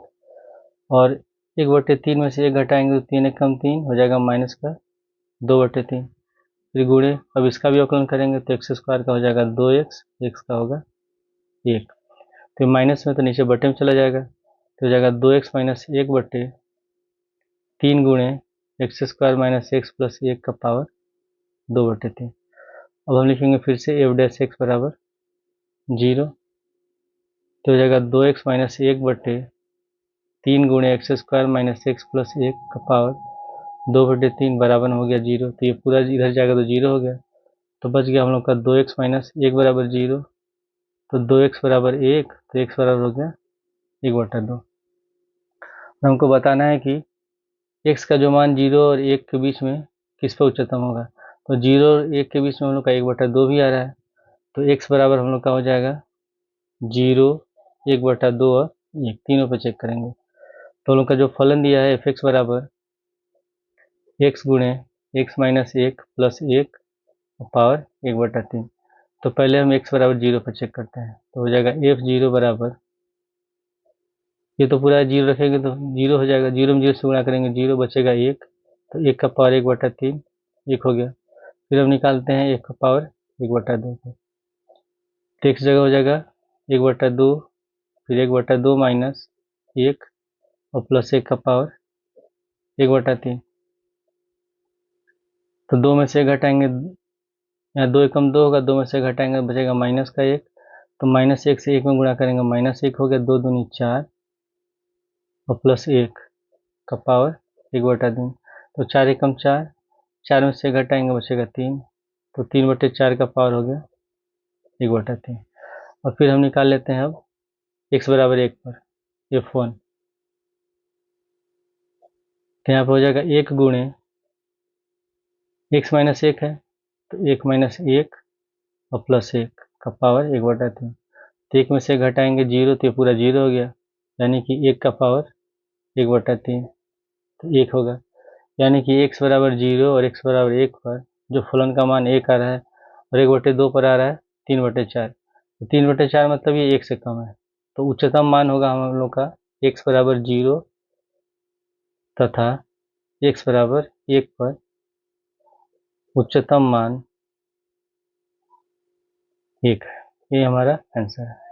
और 1/3 में से 1 घटाएंगे तो 3 कम 3 हो जाएगा -2/3, फिर गुणे, अब इसका भी अवकलन करेंगे तो x² का हो जाएगा 2x, x का होगा 1, तो माइनस में तो नीचे बटे में चला जाएगा, तो हो जाएगा 2x - 1/3 गुणे x² - x प्लस 1 का पावर 2/3। अब हम लिखेंगे फिर से f' बराबर 0, तो हो जाएगा 2x - 1/3 गुणे x² - x प्लस 1 का पावर 2/3 बराबर हो गया 0, तो ये पूरा इधर जाएगा तो 0 हो गया, तो बच गया हम लोग का 2x - 1 बराबर 0, तो 2x बराबर 1, तो x बराबर हो गया 1/2। हमको बताना है कि x का जो मान 0 और 1 के बीच में किस पर उच्चतम होगा, तो 0 और 1 के बीच में हम लोग का 1/2 भी आ रहा है, तो x बराबर हम लोग का हो जाएगा 0, 1/2 और 1, तीनों पे चेक करेंगे, तो हम लोग का जो फलन दिया है f(x) बराबर x गुणे x - 1 प्लस 1 पावर 1/3, तो पहले हम x बराबर 0 पर चेक करते हैं, तो हो जाएगा f(0) बराबर, ये तो पूरा 0 रखेंगे तो 0 हो जाएगा, 0 में 0 से गुणा करेंगे 0 बचेगा 1, तो 1 का पावर 1/3 1 हो गया, फिर हम निकालते हैं 1 का पावर 1/2 को, तो x जगह हो जाएगा 1/2, फिर 1/2 माइनस 1 और प्लस 1 का पावर 1/3। तो 2 में से घटाएंगे, यहाँ 2 एकम 2 होगा, 2 में से घटाएंगे बचेगा माइनस का 1, तो -1 से 1 में गुणा करेंगे -1 हो गया, 2 दूनी 4 और +1 का पावर 1/3। तो 4 एकम 4, 4 में से घटाएंगे बचेगा 3, तो 3/4 का पावर हो गया 1/3। और फिर हम निकाल लेते हैं अब x बराबर 1 पर F1, तो यहाँ पर हो जाएगा 1 गुणे x माइनस 1 है, तो 1 - 1 और +1 का पावर 1/3। तो 1 में से घटाएंगे 0, तो ये पूरा 0 हो गया, यानी कि 1 का पावर 1/3, तो 1 होगा। यानी कि x बराबर 0 और x बराबर 1 पर जो फलन का मान 1 आ रहा है और 1/2 पर आ रहा है 3/4, तो 3/4 मतलब ये 1 से कम है, तो उच्चतम मान होगा हम लोग का x बराबर 0 तथा x बराबर 1 पर उच्चतम मान 1 है। ये हमारा आंसर है।